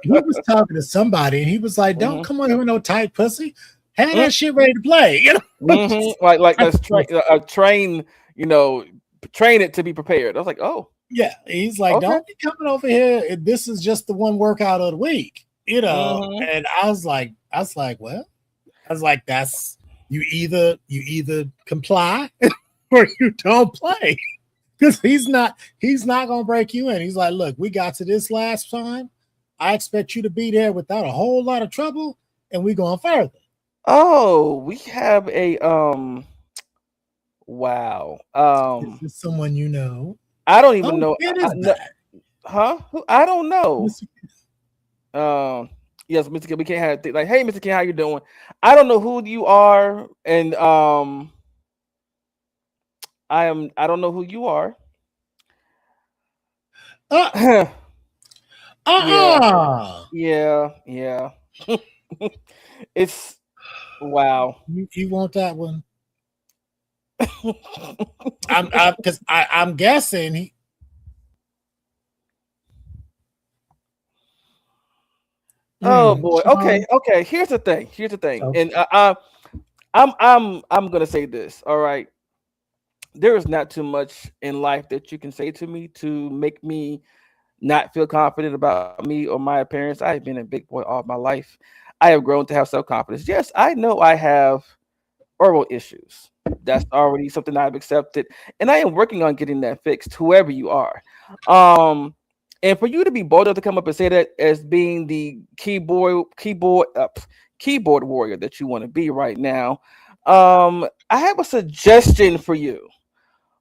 He was talking to somebody and he was like, don't hmm come on here with no tight pussy. Have mm that shit ready to play. Like let's train, you know, train it to be prepared. I was like, oh, Yeah, he's like, okay. don't be coming over here. This is just the one workout of the week, hmm And well, I was like, that's you either comply or you don't play because he's not gonna break you in. He's like, look, we got to this last time. I expect you to be there without a whole lot of trouble, and we going further. Oh, we have a wow. Is this someone you know? I don't even Oh, know. it is No, back. huh? I don't know. Mr. Um, yes, Mr. Kim, we can't have like, hey, Mr. Kim, how you doing? I don't know who you are, and I don't know who you are. Uh, Yeah, uh-uh. yeah, yeah. It's wow. You want that one? I'm guessing he. Oh boy. Okay, Sean. okay. Here's the thing. Here's the thing. Okay. And I'm gonna say this. All right. There is not too much in life that you can say to me to make me not feel confident about me or my appearance. I've been a big boy all my life. I have grown to have self confidence. Yes, I know I have oral issues. That's already something I've accepted, and I am working on getting that fixed. Whoever you are, um, and for you to be bold enough to come up and say that as being the keyboard warrior that you want to be right now, I have a suggestion for you.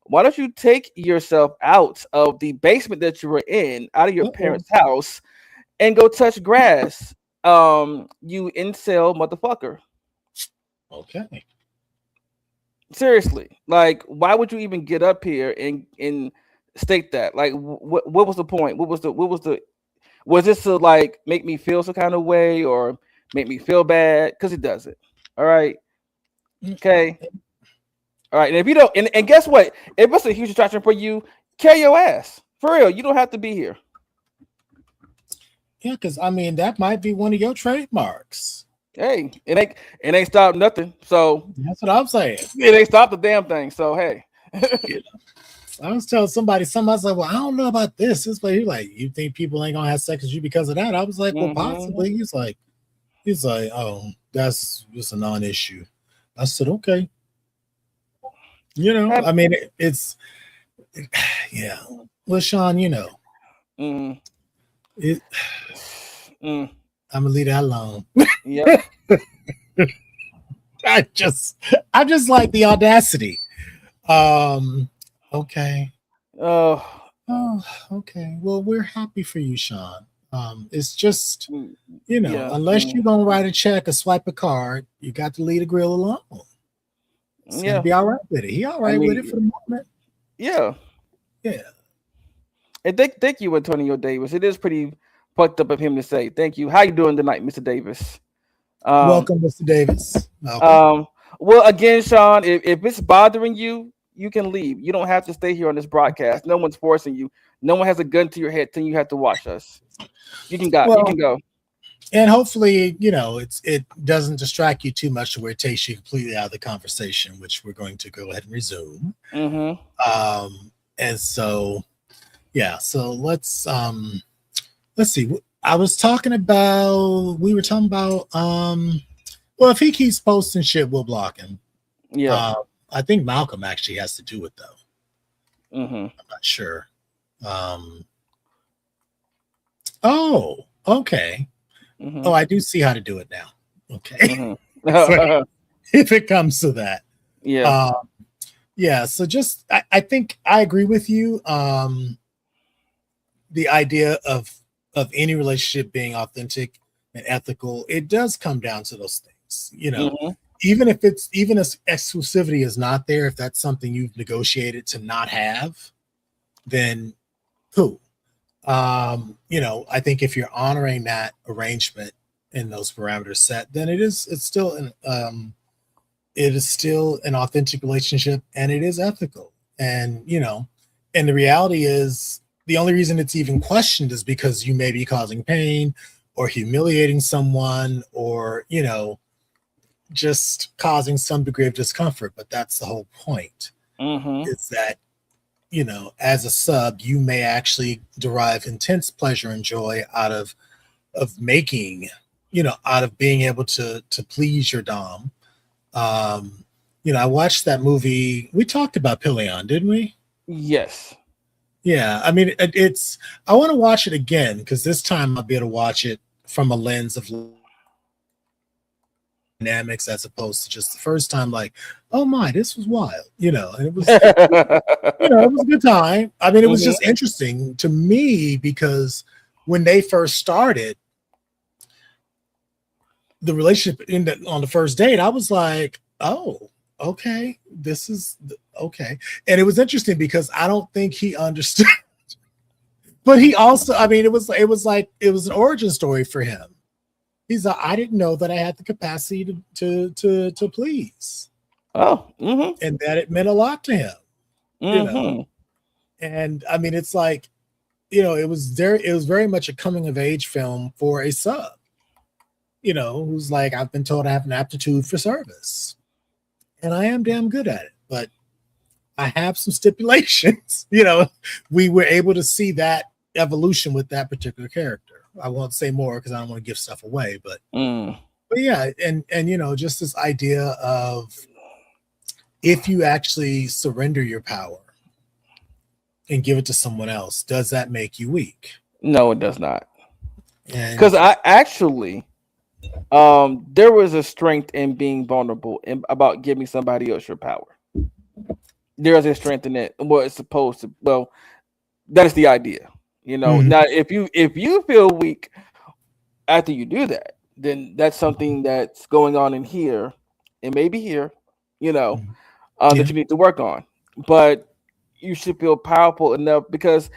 why don't you take yourself out of the basement that you were in, out of your Uh-oh. parents' house, and go touch grass? You incel motherfucker. Okay. Seriously, like, why would you even get up here and state that? Like, what was the point? Was this to like make me feel some kind of way or make me feel bad? Because it doesn't. All right. Mm, Okay. All right. And if you don't, and guess what? If it's a huge distraction for you, carry your ass. For real. You don't have to be here. yeah, because I mean that might be one of your trademarks. Hey, it ain't stopped nothing. So That's what I'm saying. it ain't stopped the damn thing. So hey. You know, I was telling somebody said, well, I don't know about this. This way, he's like, you think people ain't gonna have sex with you because of that? I was like, well, Mm-hmm. possibly. He's like, oh, that's just a non-issue. I said, okay. You know, I mean, yeah. Well, Sean, you know, Mm, it, mm, I'm gonna leave that alone. yep. I just, I just like the audacity. Um, okay. Oh, Oh, okay. Well, we're happy for you, Sean. It's just, mm, you know, yeah. unless you're gonna write a check or swipe a card, you got to leave the grill alone. It's gonna Yeah. be all right with it. He all I right with it mean, for the moment. yeah. Yeah. And thank you, Antonio Davis. It is pretty fucked up of him to say. Thank you. How you doing tonight, Mr. Davis? Um, Welcome, Mr. Davis. Welcome. um, well, again, Sean, if it's bothering you, you can leave. You don't have to stay here on this broadcast. No one's forcing you. No one has a gun to your head telling you have to watch us. You can Well, go. and hopefully, you know, it doesn't distract you too much to where it takes you completely out of the conversation, which we're going to go ahead and resume. Mm-hmm. And so yeah, so let's see. I was talking about we were talking about well, if he keeps posting shit, we'll block him. Yeah. Uh, I think Malcolm actually has to do it though. Mm-hmm. I'm not sure. Um, oh, okay. Mm-hmm. Oh, I do see how to do it now. Okay. So Mm-hmm. if it comes to that. Yeah. Uh, yeah, so just I think I agree with you. The idea of any relationship being authentic and ethical, it does come down to those things. You know, Mm-hmm. even if it's even if exclusivity is not there, if that's something you've negotiated to not have, then cool. You know, I think if you're honoring that arrangement and those parameters set, then it is still an authentic relationship and it is ethical. And you know, and the reality is the only reason it's even questioned is because you may be causing pain or humiliating someone or, you know, just causing some degree of discomfort. But that's the whole point, Mm-hmm. is that, you know, as a sub, you may actually derive intense pleasure and joy out of making, you know, out of being able to please your dom. Um, you know, I watched that movie. We talked about Pilion, didn't we? Yes. Yeah, I mean, it's. I want to watch it again because this time I'll be able to watch it from a lens of dynamics as opposed to just the first time. Like, oh my, this was wild, you know. And it was, you know, it was a good time. I mean, it was Mm-hmm. just interesting to me because when they first started the relationship on the first date, I was like, oh, okay, this is okay. And it was interesting because I don't think he understood. But he also, I mean, it was an origin story for him. He's like, I didn't know that I had the capacity to please, Oh. Mm-hmm. and that it meant a lot to him, you know. Mm-hmm. And I mean, it's like, you know, it was very much a coming of age film for a sub, you know, who's like, I've been told I have an aptitude for service, and I am damn good at it, but I have some stipulations. You know, we were able to see that evolution with that particular character. I won't say more because I don't want to give stuff away, Mm. but yeah, and you know, just this idea of if you actually surrender your power and give it to someone else, does that make you weak? No, it does not. And Because I actually, there was a strength in being vulnerable and about giving somebody else your power. there's a strength in it. Well, it's supposed to. Well, that is the idea. Mhm. Now if you feel weak after you do that, then that's something that's going on in here. It may be here, you know, Mhm. that Yeah. you need to work on. But you should feel powerful enough because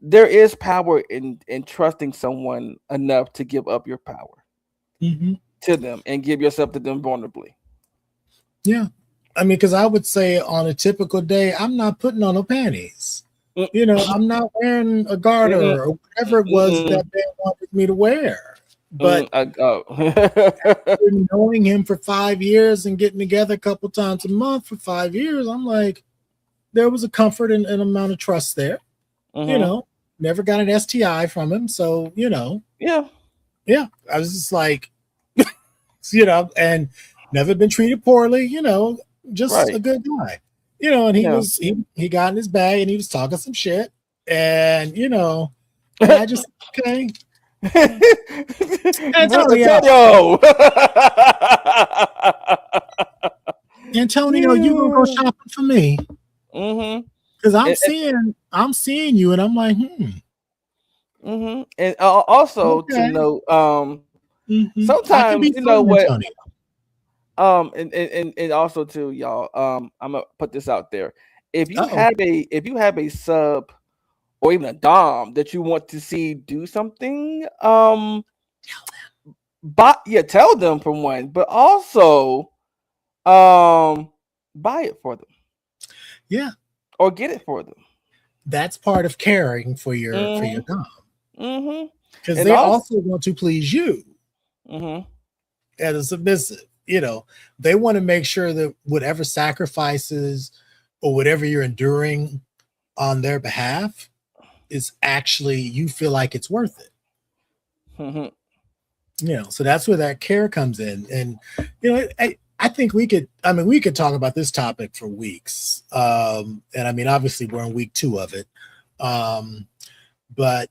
there is power in trusting someone enough to give up your power Hmm. to them and give yourself to them vulnerably. Yeah. I mean, because I would say on a typical day, I'm not putting on no panties. Mm, I'm not wearing a mm-mm, garter or whatever it was mm-mm, that man wanted me to wear. But oh. after knowing him for 5 years and getting together a couple times a month for 5 years, I'm like, there was a comfort and an amount of trust there. You Hmm. know, never got an STI from him. So, Yeah, yeah, I was just like, and never been treated poorly, just a right. good guy. And he Yeah. was he got in his bag and he was talking some shit. And and I just okay. Antonio, Antonio. Antonio, you gonna go Yeah. shopping for me? Mm-hmm. Because I'm And, seeing you and I'm like, and also to okay. know, I can sometimes be you know fun, what, Antonio. and also too, y'all, I'm gonna put this out there. Uh-oh. If you have a sub or even a dom that you want to see do something, but yeah, tell them for one, but also buy it for them Yeah. or get it for them. That's part of caring for your Mm-hmm. dom. Mm-hmm. Because And they also, also want to please you mm-hmm. as a submissive. They want to make sure that whatever sacrifices or whatever you're enduring on their behalf is actually you feel like it's worth it. Mm-hmm. So that's where that care comes in. And I think we could talk about this topic for weeks. And I mean, obviously we're in week 2 of it. Um, but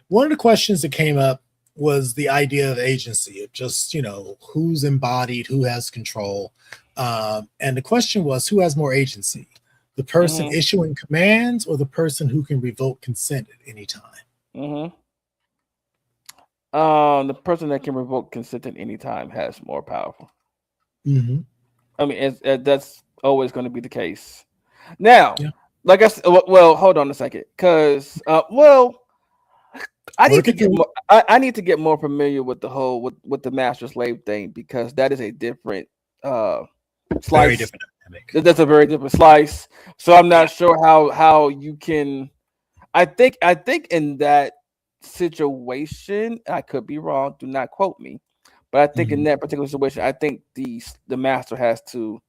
one of the questions that came up was the idea of agency, of just, who's embodied, who has control. And the question was, who has more agency? The person Mm-hmm. issuing commands or the person who can revoke consent at any time? Mm-hmm. The person that can revoke consent at any time has more powerful. Mm-hmm. I mean, that's always going to be the case. Now, Yeah. like I said, well, hold on a second, because well, I need Work to it get through. more. I need to get more familiar with the whole with the master slave thing because that is a different uh Very slice. different dynamic. That's a very different slice. So I'm Yeah. not sure how you can. I think in that situation, I could be wrong. Do not quote me, but I think in Mhm. that particular situation, I think the master has to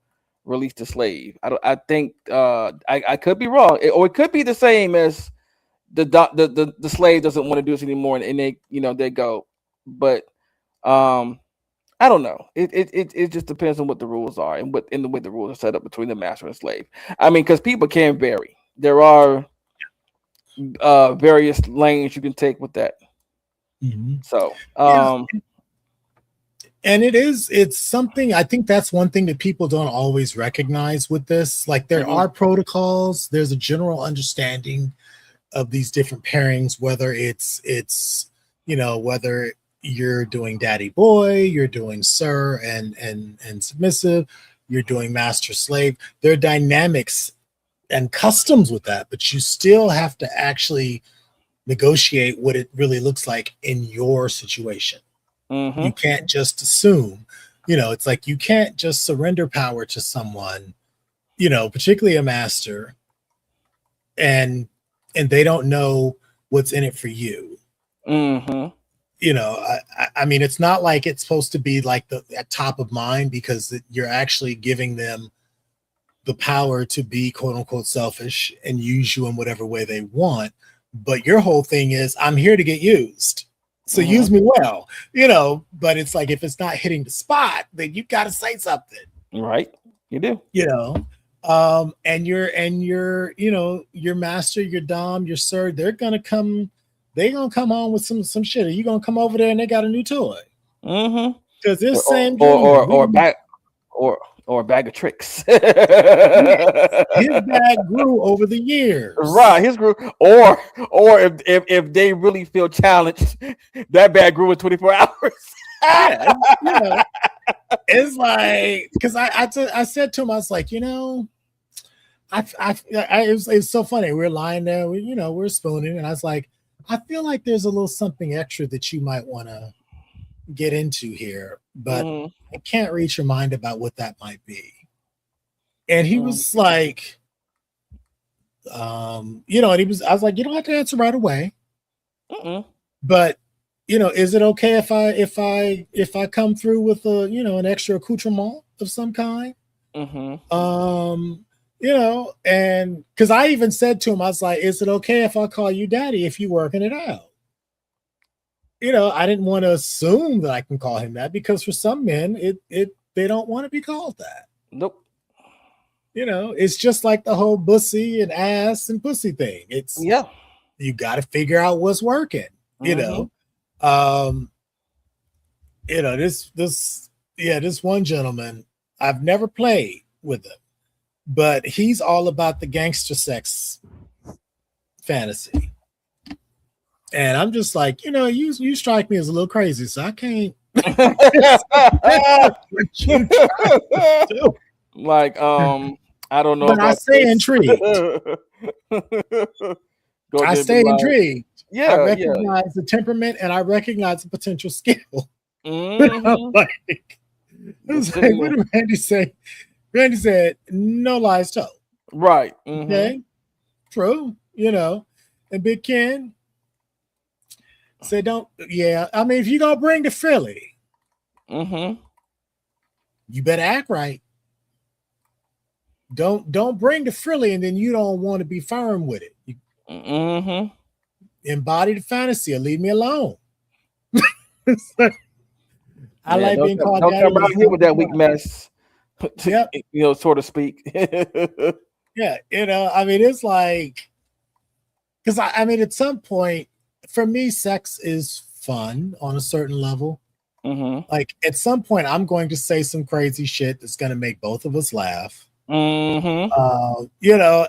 release the slave. I don't. I think I could be wrong, or it could be the same as the slave doesn't want to do this anymore, and they they go, but um I don't know. It just depends on what the rules are and what in the way the rules are set up between the master and slave. I mean, because people can vary. There are various lanes you can take with that. Mhm. So Yeah. And it's something, I think that's one thing that people don't always recognize with this. Like there mhm, are protocols, there's a general understanding of these different pairings, whether whether you're doing daddy boy, you're doing sir and submissive, you're doing master slave. There are dynamics and customs with that, but you still have to actually negotiate what it really looks like in your situation. You mhm, can't just assume, it's like you can't just surrender power to someone, particularly a master, and they don't know what's in it for you. mhm, I mean, it's not like it's supposed to be like the at top of mind because you're actually giving them the power to be quote unquote selfish and use you in whatever way they want. But your whole thing is, I'm here to get used. So use mhm. me well, but it's like if it's not hitting the spot, then you got to say something, Right, you do. you know. And your master, your dom, your sir, they're gonna come on with some shit. Are you gonna come over there and they got a new toy? Mhm. Because Or this or same or gentleman, or back or or a bag of tricks. Yes, his bag grew over the years. Right, his group, or if they really feel challenged, that bag grew in 24 hours. Yeah, you know, it's like because I said to him, I was like, it's so funny. We're lying there, we're spooning, and I was like, I feel like there's a little something extra that you might want to get into here, but Mhm, I can't reach your mind about what that might be. And he mhm, was like, and I was like, you don't have to answer right away, mhm, but is it okay if I come through with an extra accoutrement of some kind? mhm. Um, and because I even said to him, I was like, is it okay if I call you daddy if you working it out? I didn't want to assume that I can call him that because for some men, they don't want to be called that. Nope. It's just like the whole bussy and ass and pussy thing. It's Yeah. you got to figure out what's working. You Mhm. know, um, this one gentleman, I've never played with him, but he's all about the gangster sex fantasy. And I'm just like, you strike me as a little crazy, so I can't. What you trying to do? Like, I don't know But I about stay this. intrigued. Go I there and be stay like, intrigued. I yeah, yeah. recognize the temperament and I recognize the potential skill. I'm Hmm. like, Just sitting what there. did Randy say? Randy said, no lies told. Right. Hmm. Okay, true. And Big Ken said, don't. Yeah, I mean, if you gonna bring to Philly, Hmm. you better act right. Don't bring to Philly, and then you don't want to be firm with it. You Hmm. embody the fantasy or leave me alone. I Yeah, like being called don't daddy. come around Leave here me with that weak alone. mess, Yep. so to speak. Yeah. I mean, it's like because I mean, at some point, for me, sex is fun on a certain level. Hmm. Like at some point, I'm going to say some crazy shit that's going to make both of us laugh. Hmm.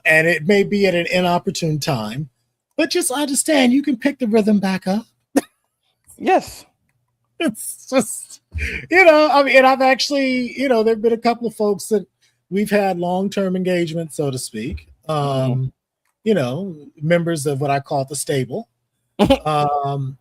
And it may be at an inopportune time, but just understand you can pick the rhythm back up. Yes. It's just, I mean, and I've actually, there have been a couple of folks that we've had long-term engagement, so to speak. Hmm. Members of what I call the stable. And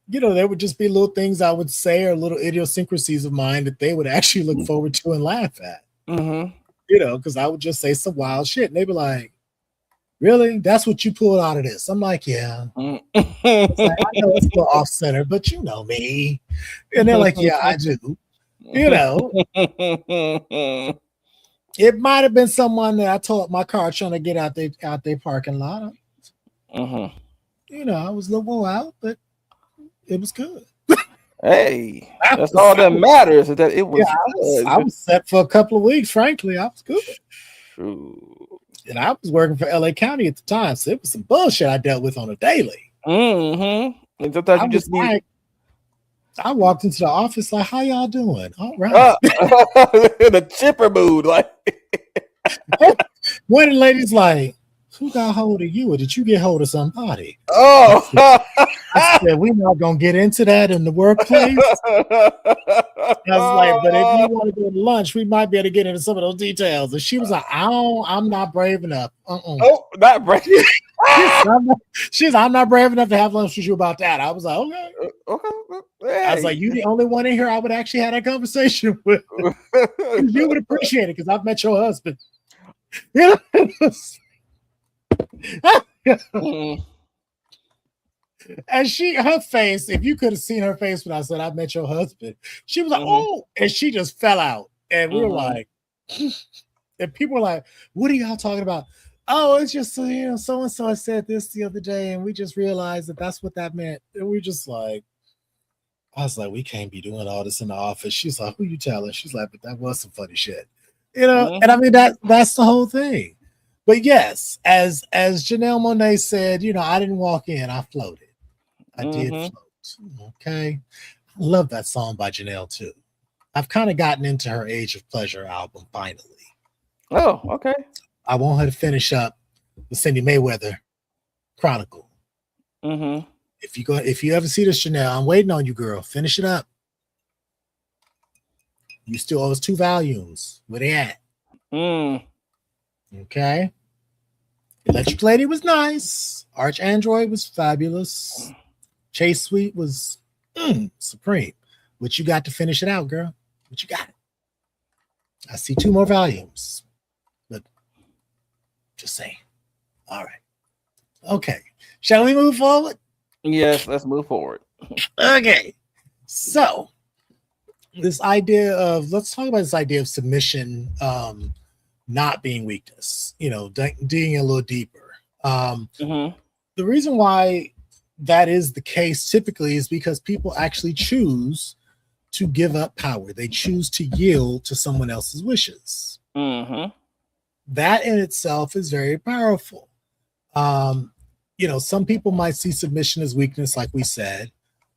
there would just be little things I would say or little idiosyncrasies of mine that they would actually look forward to and laugh at. Hmm. Because I would just say some wild shit. And they'd be like, really? That's what you pulled out of this? I'm like, yeah. It's like, I know it's a little off center, but you know me. And they're like, yeah, I do. You know, it might have been someone that I towed my car trying to get out their parking lot. Hmm. I was a little out, but it was good. Hey, I that's was, all I that was matters is that it yeah, was I good. was set for a couple of weeks, frankly. I was good. True. And I was working for LA County at the time, so it was some bullshit I dealt with on a daily. Mm-hmm. And sometimes I you was just need like, I walked into the office like, how y'all doing? All right. uh, the chipper mood, like One of the ladies like, who got hold of you or did you get hold of somebody? I said, oh. we're not going to get into that in the workplace. I was like, but if you want to go to lunch, we might be able to get into some of those details. And she was like, I'm not brave enough. Oh, not brave. I'm not brave enough to have lunch with you about that. I was like, okay. Okay. I was like, you the only one in here I would actually have that conversation with. You would appreciate it because I've met your husband. Mm-hmm. And her face, if you could have seen her face when I said I met your husband, she was like, Mm-hmm. oh, and she just fell out. And we were like, and people were like, what are y'all talking about? Oh, it's just, so and so said this the other day, and we just realized that that's what that meant. And we just like, I was like, we can't be doing all this in the office. She's like, who you telling? She's like, but that was some funny shit. And I mean that's the whole thing. But yes, as Janelle Monáe said, I didn't walk in, I floated. I did Mm-hmm. float. Okay. Love that song by Janelle too. I've kind of gotten into her Age of Pleasure album finally. Oh, okay. I want her to finish up the Cindy Mayweather Chronicle. Mm-hmm. If you ever see this, Janelle, I'm waiting on you, girl. Finish it up. You still owe us 2 volumes. Where they at? Okay. Electric Lady was nice. Arch Android was fabulous. Chase Suite was supreme. What you got to finish it out, girl? What you got? I see 2 more volumes. But just saying. All right. Okay. Shall we move forward? Yes, let's move forward. Okay. So let's talk about this idea of submission not being weakness, digging a little deeper. The reason why that is the case typically is because people actually choose to give up power. They choose to yield to someone else's wishes. That in itself is very powerful. Some people might see submission as weakness, like we said.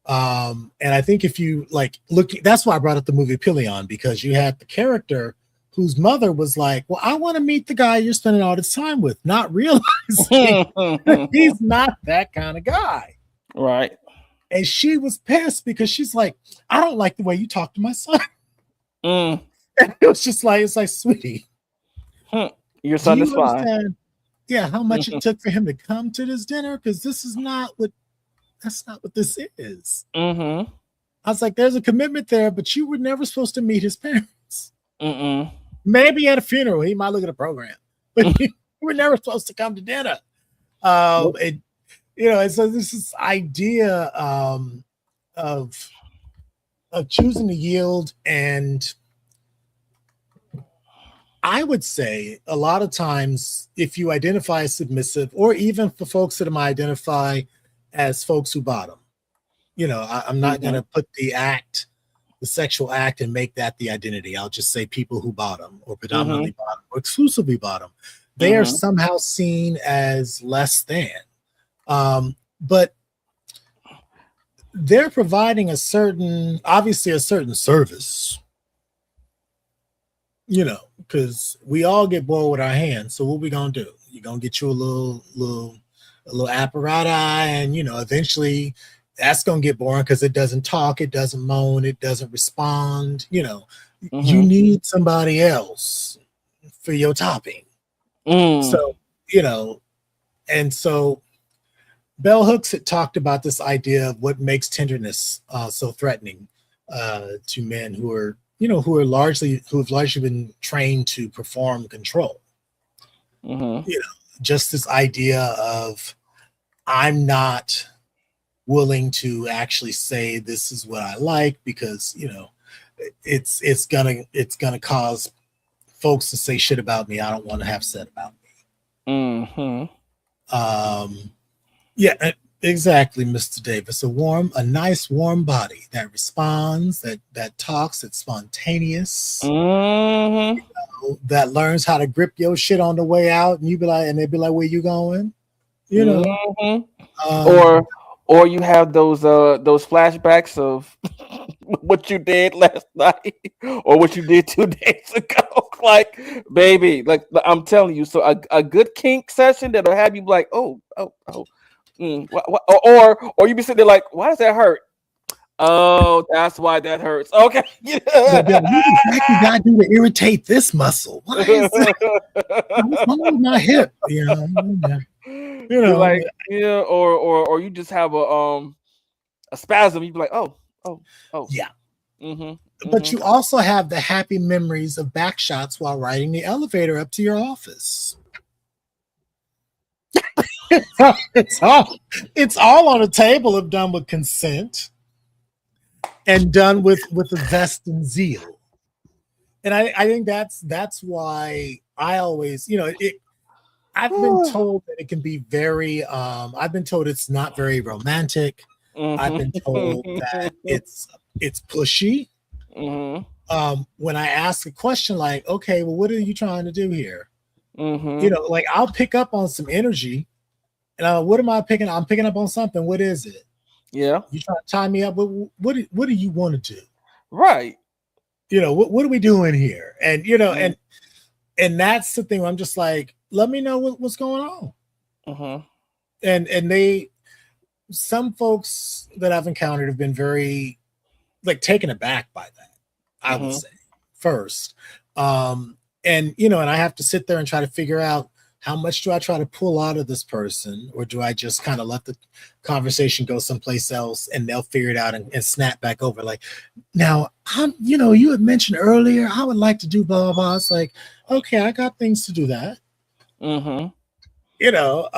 And I think if you look, that's why I brought up the movie Pelion, because you had the character whose mother was like, well, I want to meet the guy you're spending all this time with, not realizing he's not that kind of guy. Right. And she was pissed because she's like, I don't like the way you talk to my son. And it was just like, it's like, sweetie, your son is fine. Yeah, how much it took for him to come to this dinner? Because that's not what this is. I was like, there's a commitment there, but you were never supposed to meet his parents. Maybe at a funeral, he might look at a program, but you were never supposed to come to dinner. And so this idea of choosing to yield, and I would say a lot of times if you identify as submissive, or even for folks that might identify as folks who bottom, I'm not going to put the sexual act and make that the identity. I'll just say people who bottom, or predominantly bottom, or exclusively bottom. They are somehow seen as less than. But they're providing obviously a certain service, because we all get bored with our hands. So what we gonna do? You're gonna get you a little apparatus, and eventually that's gonna get boring because it doesn't talk, it doesn't moan, it doesn't respond. You need somebody else for your topping. So and so Bell Hooks had talked about this idea of what makes tenderness so threatening to men who have largely been trained to perform control. Just this idea of, I'm not willing to actually say this is what I like, because it's gonna cause folks to say shit about me I don't want to have said about me. Yeah, exactly, Mr. Davis. A nice warm body that responds, that talks, that's spontaneous, that learns how to grip your shit on the way out, and they'd be like, where you going? Or you have those flashbacks of what you did last night or what you did 2 days ago. Like, baby, like I'm telling you, so a good kink session that'll have you like, or you be sitting there like, why does that hurt? Oh, that's why that hurts. Okay. You got to irritate this muscle. Why is that? What's wrong with my hip? Like, or you just have a spasm. You be like, oh, yeah. But you also have the happy memories of back shots while riding the elevator up to your office. It's all on a table if done with consent and done with a vest and zeal. And I think that's why I always, I've been told that it can be very I've been told it's not very romantic. I've been told that it's pushy. When I ask a question like, okay, well, what are you trying to do here? Like I'll pick up on some energy. And what am I picking? I'm picking up on something. What is it? Yeah. You try to tie me up. What do you want to do? Right. What are we doing here? And Mm-hmm. and that's the thing. I'm just like, let me know what's going on. Mm-hmm. And they some folks that I've encountered have been very like taken aback by that. I would Mm-hmm. say first, and and I have to sit there and try to figure out how much do I try to pull out of this person, or do I just kind of let the conversation go someplace else and they'll figure it out and snap back over. Like, now you had mentioned earlier I would like to do blah blah blah. It's like, okay, I got things to do that. Mm-hmm. you know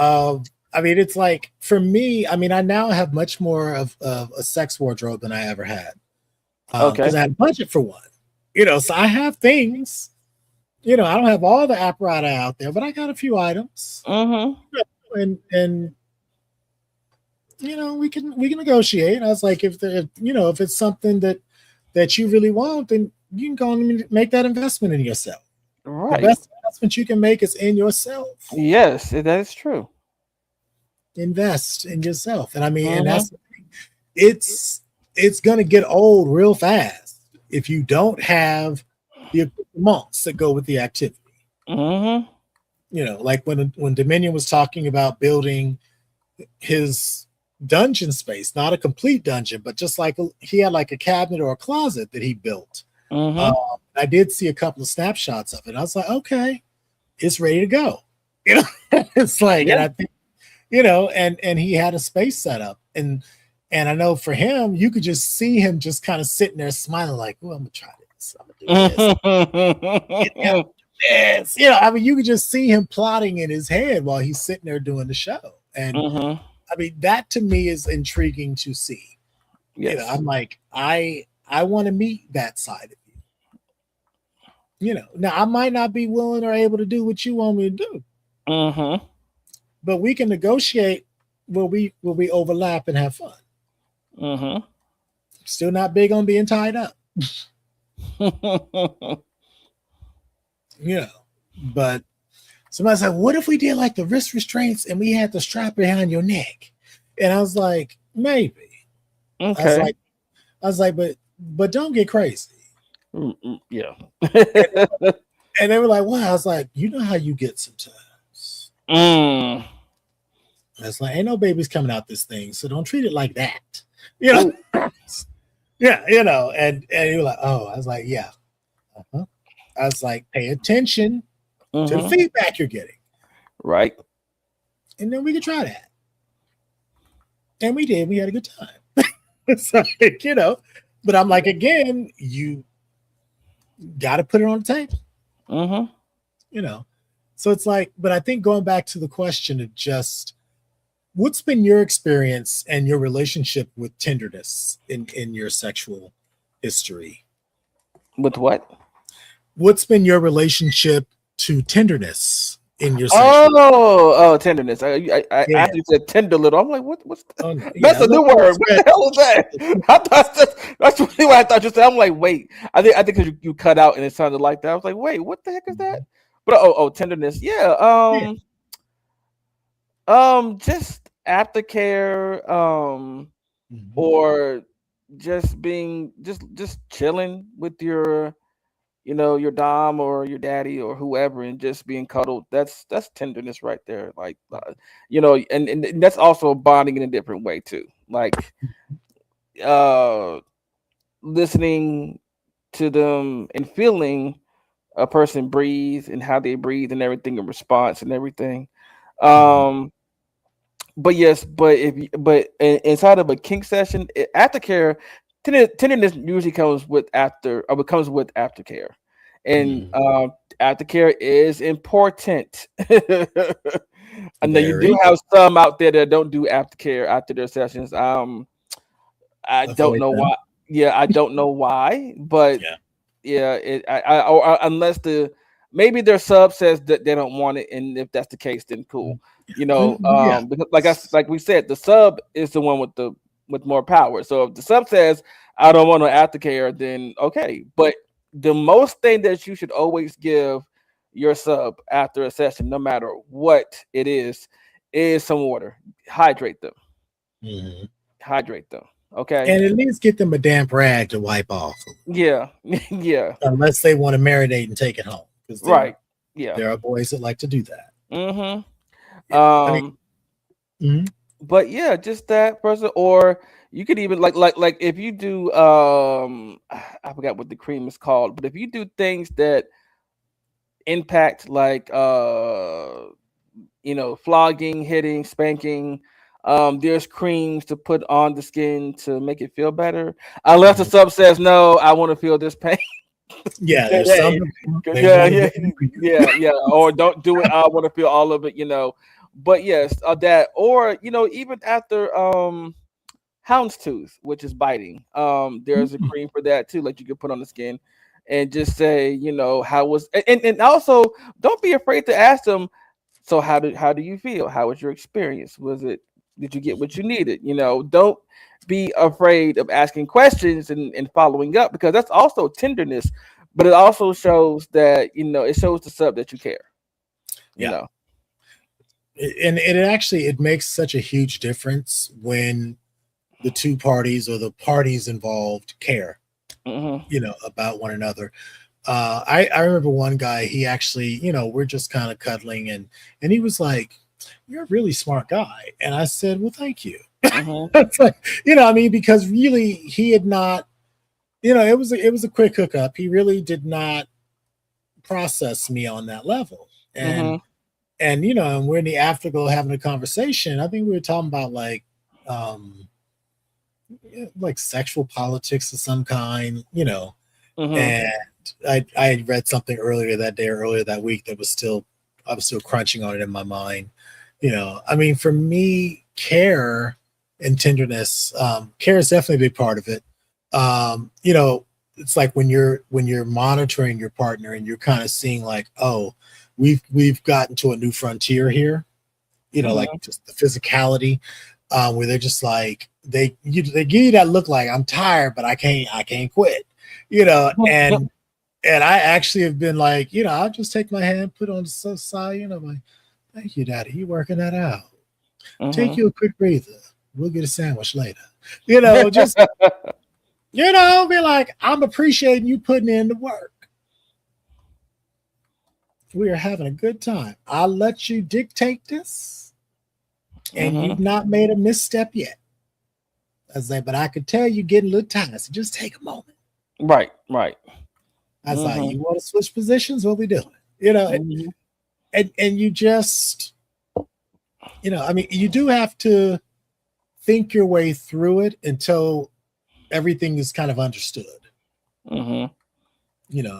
I mean, it's like, for me, I mean, I now have much more of a sex wardrobe than I ever had, because Okay. I had a budget for one. So I have things. I don't have all the apparatus out there, but I got a few items. Mm-hmm. And we can negotiate. I was like, if it's something that you really want, then you can go and make that investment in yourself. The Right. best investment you can make is in yourself. Yes, that is true. Invest in yourself. And I mean, and Mm-hmm. that's it's it's gonna get old real fast if you don't have the amounts that go with the activity. Mm-hmm. Like when Dominion was talking about building his dungeon space, not a complete dungeon, but just like he had like a cabinet or a closet that he built. Um, Mm-hmm. I did see a couple of snapshots of it. I was like, okay, it's ready to go. It's like, and Yeah. I think, and he had a space set up, and I know for him, you could just see him just kind of sitting there smiling, like, oh, I'm gonna try this, I'm gonna do this, yeah, Mm-hmm. this. I mean, you could just see him plotting in his head while he's sitting there doing the show. And I mean, that to me is intriguing to see. Yes. I'm like, I want to meet that side of you. Now I might not be willing or able to do what you want me to do, Mm-hmm. but we can negotiate where we overlap and have fun. Mm-hmm. Still not big on being tied up, you know. But somebody's like, what if we did like the wrist restraints and we had the strap behind your neck? And I was like, maybe. I was Okay. like, but don't get crazy. Yeah. And, and they were like, well, I was like, you know how you get sometimes. Mm. It's like, ain't no babies coming out this thing, so don't treat it like that. You know? Ooh. Yeah, and you're like, oh, I was like, yeah. Uh-huh. I was like, pay attention to the Mm-hmm. feedback you're getting. Right. And then we could try that. And we did. We had a good time. So, but I'm like, again, you got to put it on the table, Mm-hmm. you know. So it's like, but I think going back to the question of just what's been your experience and your relationship with tenderness in your sexual history? With what? What's been your relationship to tenderness in your sexual? Oh, tenderness. I Yeah. actually said tender little. I'm like, what's that? Oh, no, That's yeah. a new word. What the hell is that? I thought that's really what I thought you said. I'm like, wait. I think because you cut out and it sounded like that. I was like, wait, what the heck is that? But tenderness. Yeah. Yeah. Just aftercare. Mhm. Or just being just chilling with your dom or your daddy or whoever and just being cuddled. That's tenderness right there. Like and that's also bonding in a different way too. Like uh listening to them and feeling a person breathe and how they breathe and everything in response and everything. Mhm. um but yes, inside of a kink session, aftercare, tenderness usually comes with comes with aftercare, and Mhm. aftercare is important. I know you do Very have some out there that don't do aftercare after their sessions. I don't avoid know them. why. Yeah, I don't know why, but Yeah. yeah, or unless maybe their sub says that they don't want it, and if that's the case, then cool. Yeah. Because like we said, the sub is the one with more power. So if the sub says I don't want no aftercare, then okay. But the most thing that you should always give your sub after a session, no matter what it is some water. Hydrate them. Mhm. hydrate them. Okay. And at least get them a damp rag to wipe off, Yeah. Yeah. unless they want to marinate and take it home, because Right. Yeah. there are boys that like to do that. Mm-hmm. Yeah, I mean, mhm. But yeah, just that person, or you could even like if you do I forgot what the cream is called, but if you do things that impact like flogging, hitting, spanking, there's creams to put on the skin to make it feel better. Unless the Mhm. sub says no, I want to feel this pain. Yeah, there's some Hey, they yeah, want to yeah, do it for you. yeah, or don't do it. I want to feel all of it. But yes, that, or even after houndstooth, which is biting. There's a Mhm. cream for that too, like you can put on the skin, and just say, how was, and also don't be afraid to ask them. So how do you feel? How was your experience? Did you get what you needed? Don't be afraid of asking questions and following up, because that's also tenderness, but it also shows that it shows the sub that you care. You Yeah, know. and it makes such a huge difference when the two parties or the parties involved care, Hmm. about one another. I remember one guy, he actually, we're just kind of cuddling, and he was like, "You're a really smart guy," and I said, "Well, thank you." Hmm. It's like, I mean, because really he had not, it was a quick hookup. He really did not process me on that level, and Hmm. and we're in the afterglow having a conversation. I think we were talking about um like sexual politics of some kind, Hmm. and I had read something earlier that day or earlier that week that I was still crunching on it in my mind. I mean, for me, care and tenderness, care is definitely a big part of it. It's like when you're monitoring your partner and you're kind of seeing like, oh, we've gotten to a new frontier here. Like Hmm. just the physicality, where they're just like they give you that look like I'm tired, but I can't quit, and I actually have been like, I'll just take my hand, put it on the side, like, thank you, Daddy, you working that out. Take Hmm. you a quick breather. We'll get a sandwich later. Just be like, I'm appreciating you putting in the work. We are having a good time. I'll let you dictate this, and you've Hmm. not made a misstep yet. I was like, but I could tell you getting a little tired, so just take a moment. Right, right. I was like, Hmm. you want to switch positions? What we doing? You know, Hmm. and you just, I mean, you do have to think your way through it until everything is kind of understood. Hmm.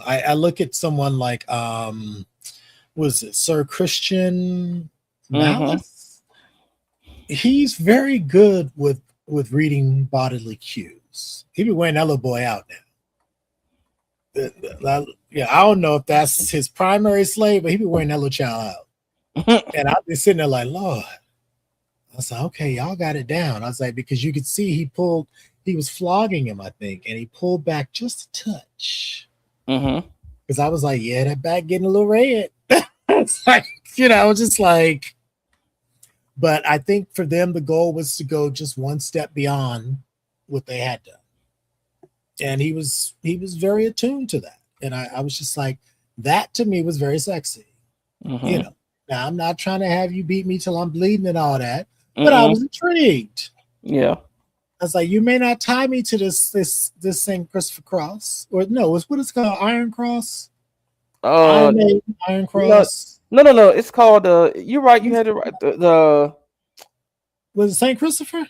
I look at someone like, was it Sir Christian Hmm. Malice? He's very good with reading bodily cues. He be wearing that little boy out yeah, I don't know if that's his primary slave, but he be wearing that little child out. And I've been sitting there like, Lord. I was like, okay, y'all got it down. I was like, because you could see he was flogging him, I think, and he pulled back just a touch. Hmm. Because I was like, yeah, that back getting a little red. It's like, just like, but I think for them, the goal was to go just one step beyond what they had done. And he was very attuned to that. And I was just like, that to me was very sexy. You Hmm. know. Now I'm not trying to have you beat me till I'm bleeding and all that, but I Mm-mm. was intrigued. Yeah. I was like, you may not tie me to this thing, Christopher Cross, or no, it's what it's called, Iron Cross, Uh, Iron Maiden, Iron no, Cross. no, no, no. It's called. You're right. You had it right. The Was it Saint Christopher?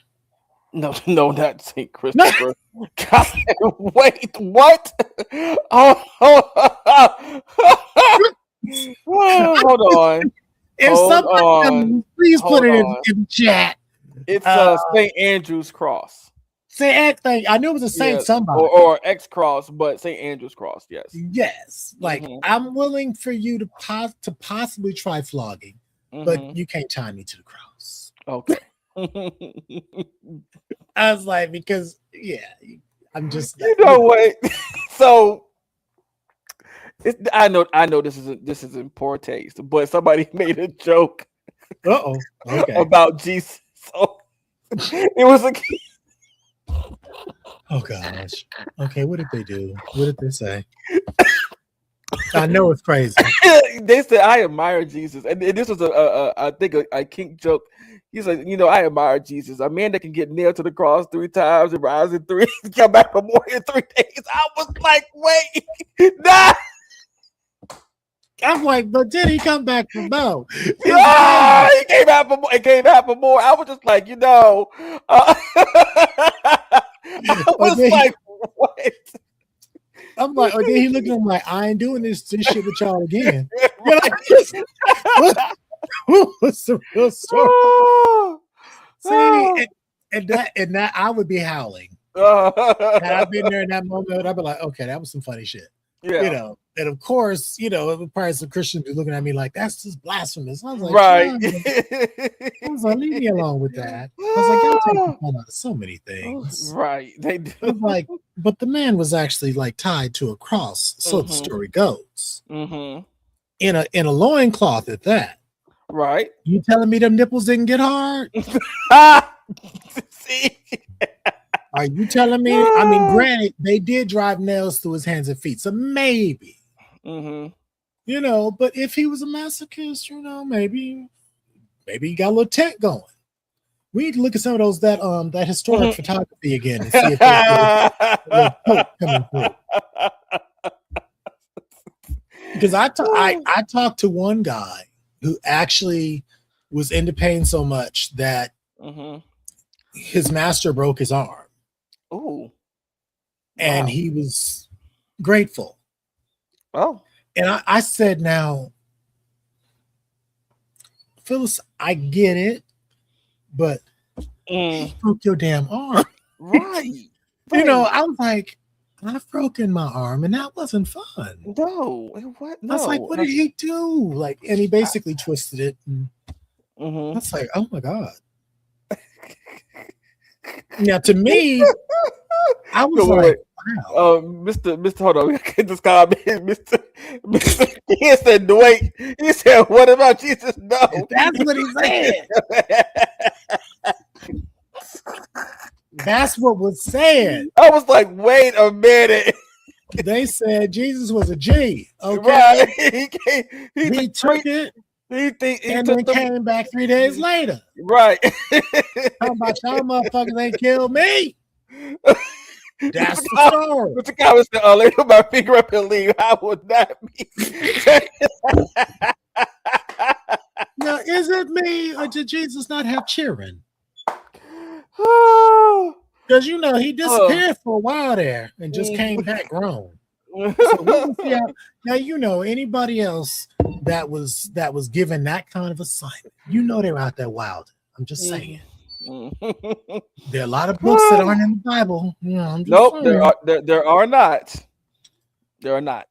no, no, not Saint No, Christopher. God, wait, what? Oh, hold on, if hold somebody on, knows, please put hold it on. in the chat. It's Uh, Saint Andrew's Cross. Say thing. I knew it was a Saint Yeah, somebody. or X Cross, but Saint Andrew's Cross. Yes. Yes, like Mhm. I'm willing for you to possibly try flogging, but Mhm. you can't tie me to the cross. Okay. I was like, because yeah, I'm just You know what? So I know this is in poor taste, but somebody made a joke Uh oh. Okay. about Jesus. So it was a Oh gosh. Okay, what did they do? What did they say? I know it's crazy. They said I admire Jesus, and this was I think a kink joke. He's like, I admire Jesus, a man that can get nailed to the cross 3 times and rise in three, come back for more in 3 days. I was like, wait, nah, I'm like, but did he come back for more? It's nah, crazy. he came out for more. It came out for more. I was just like, I Or was did he, like, what? I'm like, or did he look at him like, I ain't doing this shit with y'all again? You know, just, what, what's the real story? Oh, See, oh. and that I would be howling. Had I been there in that moment, I'd be like, okay, that was some funny shit. Yeah, And of course, probably some Christians be looking at me like, that's just blasphemous. I was like, right. John, I was like, leave me alone with that. I was like, y'all take the fun out of so many things. Right, they do. I was like, but the man was actually like tied to a cross, so the Mhm, story goes. mhm. In a loincloth at that. Right. You telling me them nipples didn't get hard? Ah! See? Are you telling me? I mean, granted, they did drive nails through his hands and feet, so maybe, Mhm. but if he was a masochist, maybe he got a little tech going. We need to look at some of those that historic Mhm. photography again and see if there's a little coat coming through. Because I talked to one guy who actually was into pain so much that Mhm. his master broke his arm, Ooh. and Wow. he was grateful. Oh. And I said, now, Phyllis, I get it, but Mm. he broke your damn arm. Right. Right. I was like, I've broken my arm, and that wasn't fun. No. What? I was like, No. what did he do? Like, and he basically twisted it. And I Mhm. was like, oh my God. Now, to me, I was No, wait, wait. like, wow. Mr. Hold on. Get this guy, Mr. He said, wait. He said, what about Jesus? No. That's what he said. That's what was said. I was like, wait a minute. They said Jesus was a G. Right. Okay. He took it He and took then them. came back 3 days later. Right. How about y'all motherfuckers ain't killed me? That's the Mr. story. Guy was saying, lay my finger up and leave. I would not be. Now, is it me or did Jesus not have children? Oh, Because he oh. disappeared for a while there and just came Mhm. back grown. So we will see how. Now anybody else that was given that kind of assignment. They're out there wild. I'm just saying. Mhm. There are a lot of books that aren't in the Bible. I'm just Nope, saying. there are not. There are not.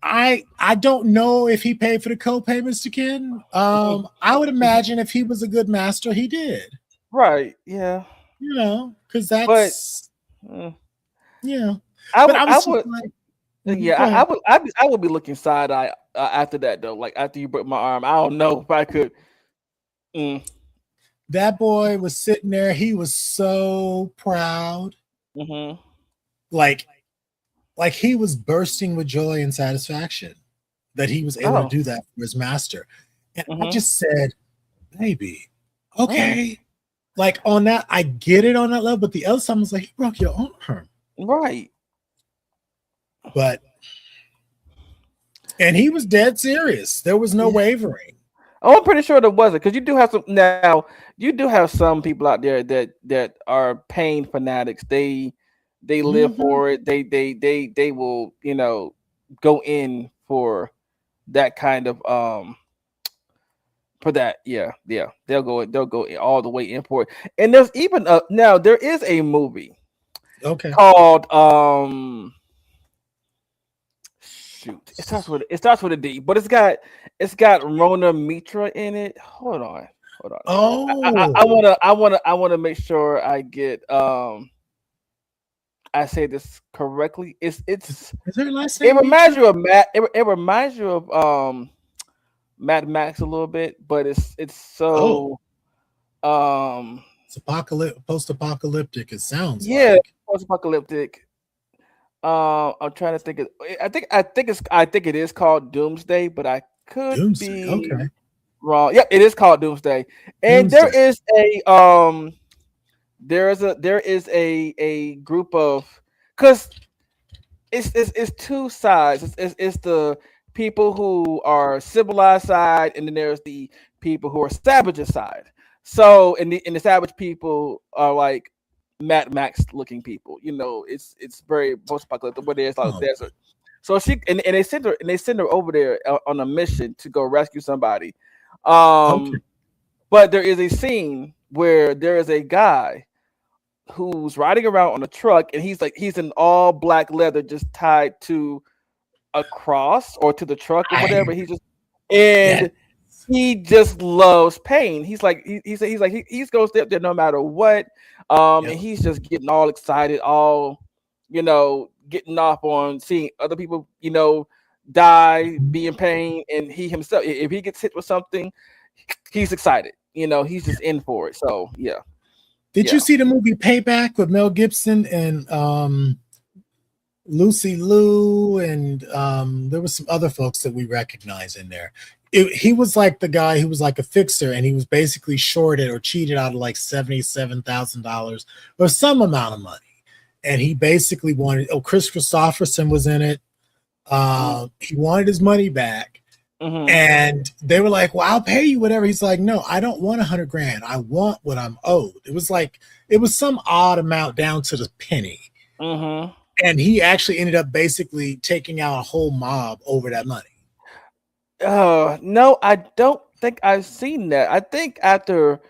I don't know if he paid for the co-payments to Ken. I would imagine if he was a good master, he did. Right, yeah. Because But that's mm, yeah. I But would I I was just would like, go yeah, I ahead. would I would be looking side eye after that though. Like after you broke my arm. I don't know if I could. Mm, That boy was sitting there. He was so proud, mhm. like he was bursting with joy and satisfaction that he was able to Oh. do that for his master. And I Mhm. just said, baby, Mm, okay. Like on that, I get it on that level, but the other side was like, he broke your arm. right. But and he was dead serious. There was no Yeah. wavering. Oh, I'm pretty sure there wasn't because you do have some now. You do have some people out there that are pain fanatics. They live Mhm. for it. They will go in for that kind of for that. Yeah, yeah. They'll go all the way in for it. And there's even now there is a movie Okay. called shoot. It starts with a D, but it's got Rona Mitra in it. Hold on. Hold on. I Oh, wanna make sure I say this correctly. is her last It name reminds Mitra? you of Matt. It reminds you of Mad Max a little bit, but it's Oh, so um It's post-apocalyptic. It sounds Yeah, like post-apocalyptic. I'm trying to think of. I think it is called Doomsday, but I could Doomsday. be Okay, wrong. Yep, it is called Doomsday, and Doomsday. there is a group of, because it's two sides. It's the people who are civilized side, and then there's the people who are savages side. So in the savage people are like Mad Max looking people. You know, it's very post apocalyptic where there's a lot of Oh, desert. So and they send her over there on a mission to go rescue somebody. okay. Um, but there is a scene where there is a guy who's riding around on a truck, and he's in all black leather just tied to a cross or to the truck or I whatever. He just yeah. and he just loves pain. He's gonna stay up there no matter what. Yep. And he's just getting all excited, all getting off on seeing other people, die, Mhm. be in pain, and he himself, if he gets hit with something, he's excited. He's just in for it. So yeah, Did you yeah. see the movie Payback with Mel Gibson and Lucy Liu, and there was some other folks that we recognize in there. He was like the guy who was like a fixer, and he was basically shorted or cheated out of like $77,000 or some amount of money. And he basically wanted. Oh, Chris Christopherson was in it. He wanted his money back, Mm-hmm. and they were like, "Well, I'll pay you whatever." He's like, "No, I don't want 100 grand. I want what I'm owed." It was some odd amount down to the penny. Mm-hmm. And he actually ended up basically taking out a whole mob over that money. No, I don't think I've seen that. I think after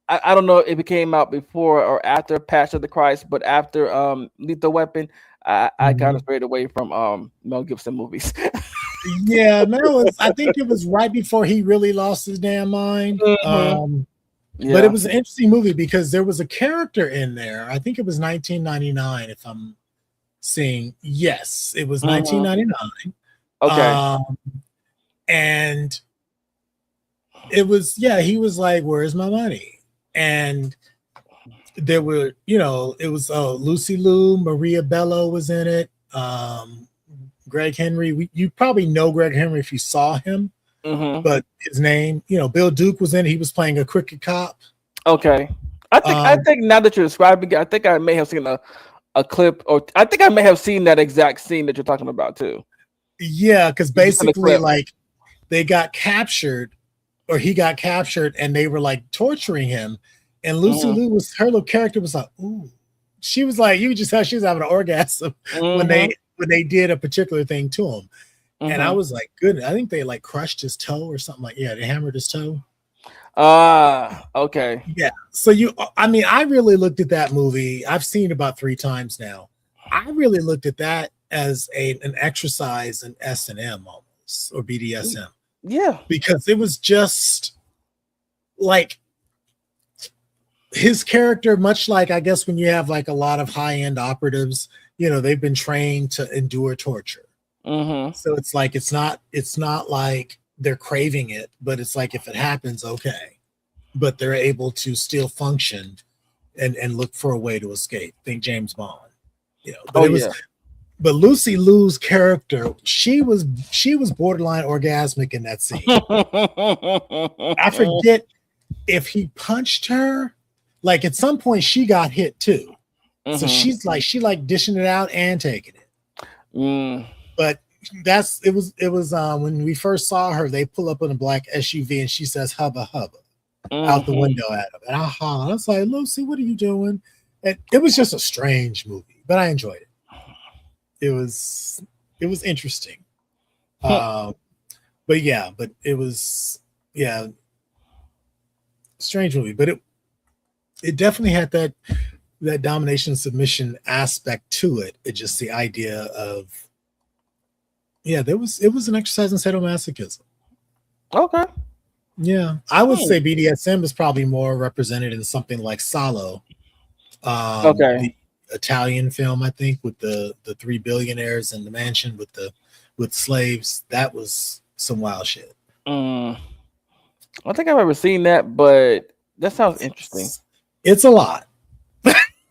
I don't know if it came out before or after Passion of the Christ, but after Lethal Weapon, I kind of Mhm. strayed away from Mel Gibson movies. Yeah, I think it was right before he really lost his damn mind. Hmm. But it Yeah. was an interesting movie because there was a character in there. I think it was 1999, if I'm seeing. Yes, it was Hmm. 1999. Okay. Um, and it was, yeah, he was like, "Where's my money?" And there were, it was Lucy Liu, Maria Bello was in it. Greg Henry. You probably know Greg Henry if you saw him, Hmm. but his name, Bill Duke was in it. He was playing a cricket cop. Okay. I Um, think now that you're describing it, I think I may have seen a clip, or I think I may have seen that exact scene that you're talking about too. yeah, because Just in the basically, clip. like, they got captured, or he got captured, and they were like torturing him. And Lucy Hmm. Liu was her little character was like, ooh, she was like, you could just tell she was having an orgasm when they Hmm. when they did a particular thing to him. And I Hmm. was like, goodness, I think they like crushed his toe or something like, yeah, they hammered his toe. Okay. Yeah. So I mean, I really looked at that movie. I've seen it about 3 times now. I really looked at that as an exercise in S&M almost, or BDSM, Yeah. because it was just like his character, much like I guess when you have like a lot of high end operatives, they've been trained to endure torture. Hmm. So it's not like they're craving it, but it's like if it happens, okay. But they're able to still function and look for a way to escape. Think James Bond, but Oh it was yeah. but Lucy Liu's character, she was borderline orgasmic in that scene. I forget if he punched her. Like at some point she got hit too. So Hmm. she like dishing it out and taking it. Mm. But it was when we first saw her, they pull up in a black SUV and she says hubba hubba out the Hmm. window at him. And I hollered. I was like, Lucy, what are you doing? And it was just a strange movie, but I enjoyed it. It was interesting. Uh, but yeah, but it was, yeah, strange movie. But it definitely had that domination submission aspect to it. It just the idea of, yeah, it was an exercise in sadomasochism. Okay. Yeah, I would Hmm. say BDSM is probably more represented in something like Salo, Okay. the Italian film, I think, with the three billionaires in the mansion with slaves. That was some wild shit. Mm. I don't think I've ever seen that, but that sounds interesting. It's a lot.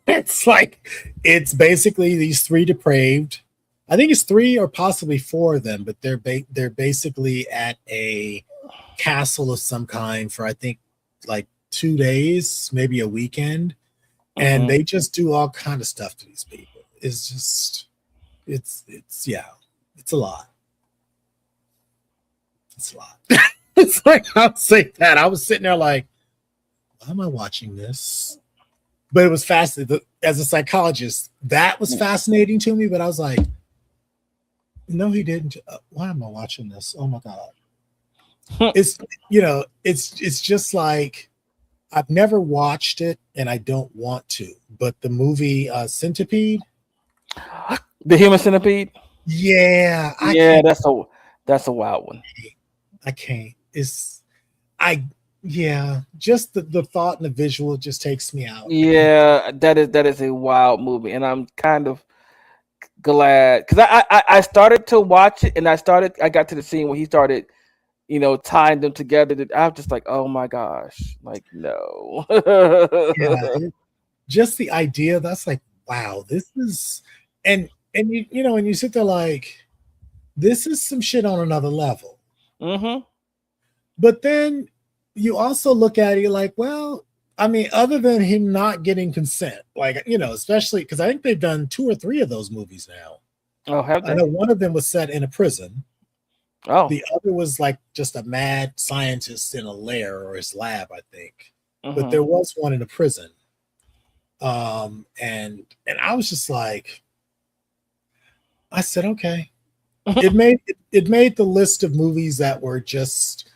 It's like it's basically these three depraved. I think it's three or possibly four of them, but they're basically at a castle of some kind for I think like 2 days, maybe a weekend, and Mm-hmm. they just do all kind of stuff to these people. It's just it's yeah, it's a lot. It's a lot. It's like I'll say that. I was sitting there like, why am I watching this? But it was fascinating. As a psychologist, that was fascinating to me. But I was like, no, he didn't. Why am I watching this? Oh my god! It's it's just like I've never watched it, and I don't want to. But the movie Centipede, The Human Centipede. yeah, I Yeah, can't. that's a wild one. I can't. It's I yeah. Just the thought and the visual just takes me out. I can't. Yeah, that is a wild movie, and I'm kind of glad because I started to watch it, and I got to the scene where he started tying them together. That I'm just like, oh my gosh, like no. Yeah, just the idea. That's like, wow, this is and and you sit there like this is some shit on another level. Hmm. But then you also look at it like, well, I mean, other than him not getting consent, like especially because I think they've done two or three of those movies now. Oh, have I they? know one of them was set in a prison. Oh. The other was like just a mad scientist in a lair or his lab, I think. But Hmm. there was one in a prison. And I was just like, I said, okay. It made the list of movies that were just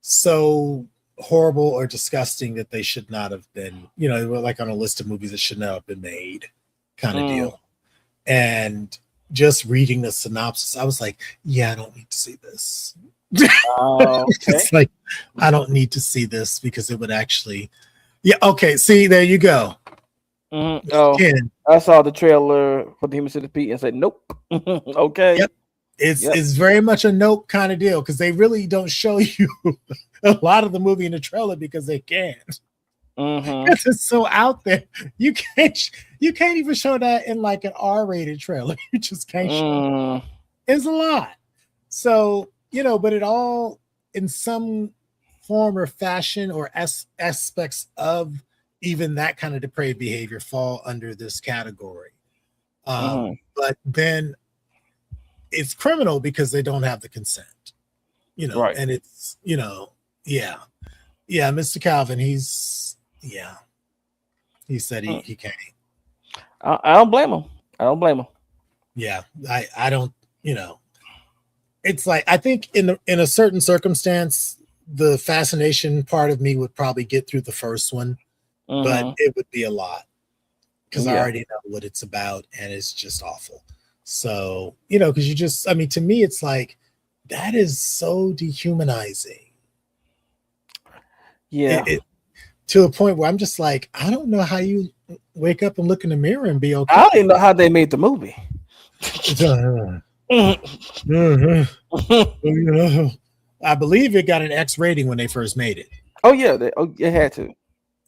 so horrible or disgusting that they should not have been, they were like on a list of movies that should not have been made, kind of Mm. deal. And just reading the synopsis, I was like, yeah, I don't need to see this. Okay. It's like I don't need to see this because it would actually, yeah, okay, see, there you go. Oh, Ken, I saw the trailer for the Human Centipede and said, nope. Okay. yep. It's Yep. it's very much a nope kind of deal because they really don't show you a lot of the movie in the trailer because they can't. Hmm. Because it's so out there. You can't you can't even show that in like an R-rated trailer. You just can't show it. Mm. It's a lot. So, but it all in some form or fashion or aspects of even that kind of depraved behavior fall under this category. Hmm. But then it's criminal because they don't have the consent, Right. and it's, yeah. Yeah, Mr. Calvin, yeah, he said he, Mm. he can't. I don't blame him. I don't blame him. Yeah, I don't, you know, it's like I think in a certain circumstance, the fascination part of me would probably get through the first one, but Hmm. it would be a lot because I Yeah. already know what it's about and it's just awful. So, because I mean, to me, it's like that is so dehumanizing. Yeah. It to a point where I'm just like, I don't know how you wake up and look in the mirror and be I don't even okay. know how they made the movie. Uh, I believe it got an X rating when they first made it. Oh yeah, it had to.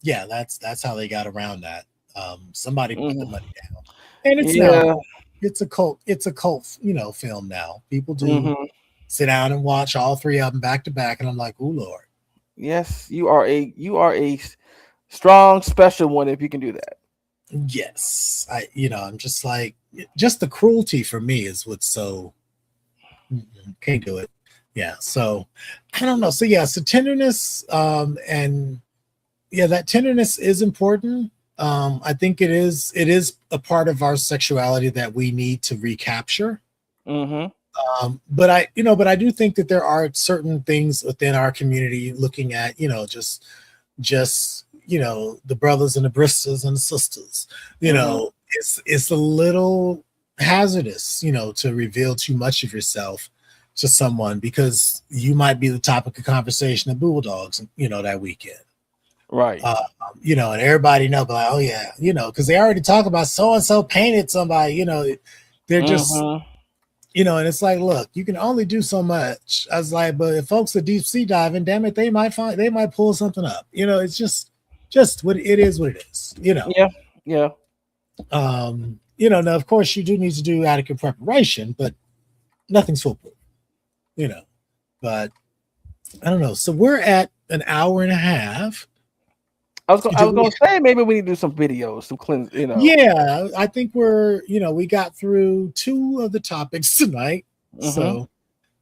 Yeah, that's how they got around that. Somebody put the Hmm. money down, and it's now Yeah. it's a cult, film now. People do Hmm. sit down and watch all three of them back to back, and I'm like, oh Lord, Yes, you are a strong special one if you can do that. yes. I'm just like, just the cruelty for me is what's so can't do it. Yeah, so I don't know. So yeah, so tenderness, and yeah, that tenderness is important. I think it is a part of our sexuality that we need to recapture. Hmm. But I do think that there are certain things within our community looking at, just the brothers and the bristas and the sisters. Hmm. It's a little hazardous, to reveal too much of yourself to someone because you might be the topic of conversation of Bulldogs, that weekend. Right. Uh, and everybody know, but like, oh yeah, because they already talk about so and so painted somebody, they're just, Hmm. and it's like, look, you can only do so much. I was like, but if folks are deep sea diving, damn it, they might pull something up. It's just just what it is, what it is, Yeah, yeah. Now of course you do need to do adequate preparation, but nothing's foolproof, but I don't know. So we're at an hour and a half. I was gonna say maybe we need to do some videos, some cleanse, Yeah, I think we got through 2 of the topics tonight. So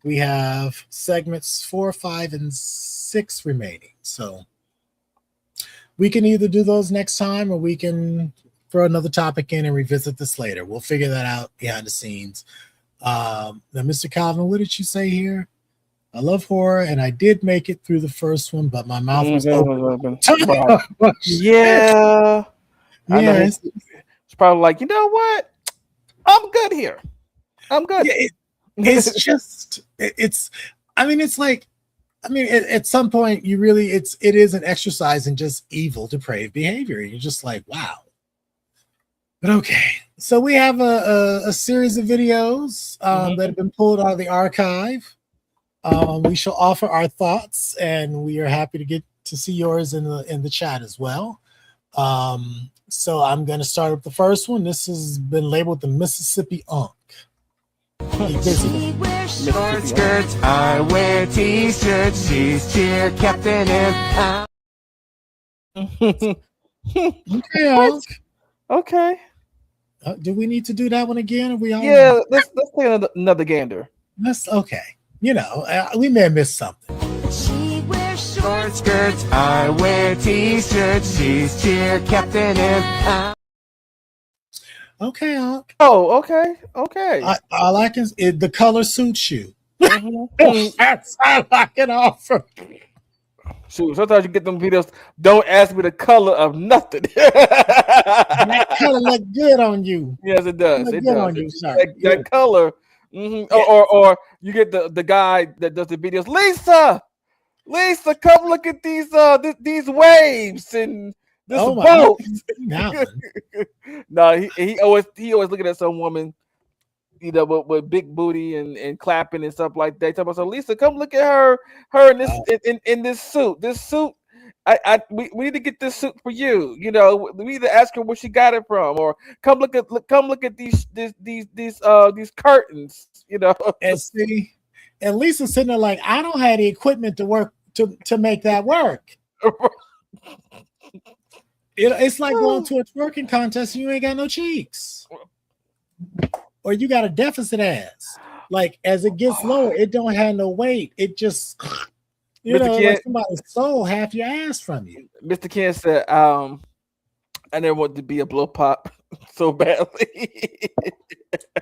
we have segments 4, 5, and 6 remaining. So we can either do those next time or we can throw another topic in and revisit this later. We'll figure that out behind the scenes. Now, Mr. Calvin, what did you say here? I love horror, and I did make it through the first one, but my mouth was open. Yeah. Yes. It's probably like, you know what? I'm good here. I'm good. Yeah, it's just, at some point you really, it is an exercise in just evil, depraved behavior. You're just like, wow. But okay. So we have a series of videos that have been pulled out of the archive. We shall offer our thoughts, and we are happy to get to see yours in the chat as well. So I'm going to start with the first one. This has been labeled the Mississippi Unk. She wears short skirts, I wear t-shirts. She's cheer captain and Okay, Unk. Okay. Do we need to do that one again? Are we all? Yeah, let's take another gander. That's okay. We may have missed something. she wears short skirts, I wear t-shirts. She's cheer captain and Okay, Unk. Oh, okay. Okay. All I can is the color suits you. That's all I can offer. Shoot, sometimes you get them videos. Don't ask me the color of nothing. That color look good on you. Yes, it does. Look It good does. on you, sir. That color. Or you get the guy that does the videos. Lisa, come look at these waves and this boat. No, he always looking at some woman, with big booty and clapping and stuff like that. So Lisa, come look at her in this in this suit. This suit, we need to get this suit for you. We either ask her where she got it from, or come look at these curtains. And see, and Lisa's sitting there like, I don't have the equipment to work to make that work. It's like going to a twerking contest and you ain't got no cheeks, or you got a deficit ass. Like as it gets lower, it don't have no weight. It just, like somebody stole half your ass from you. Mr. Ken said, I never wanted to be a blow pop so badly.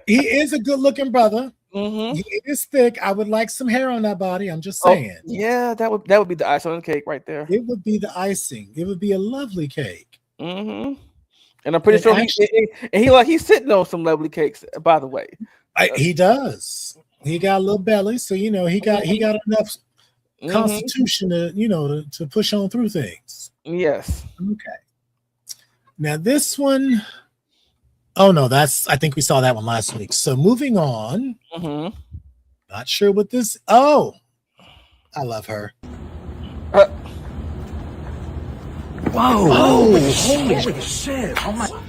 He is a good looking brother. He is thick. I would like some hair on that body. I'm just saying. Yeah, that would be the icing on the cake right there. It would be the icing. It would be a lovely cake. And I'm pretty sure he's sitting on some lovely cakes. By the way, he does. He got a little belly, so he got enough constitution to push on through things. Yes. Okay. Now this one. Oh no, I think we saw that one last week. So moving on. Not sure what this. Oh, I love her. Whoa! Holy shit! Oh my god,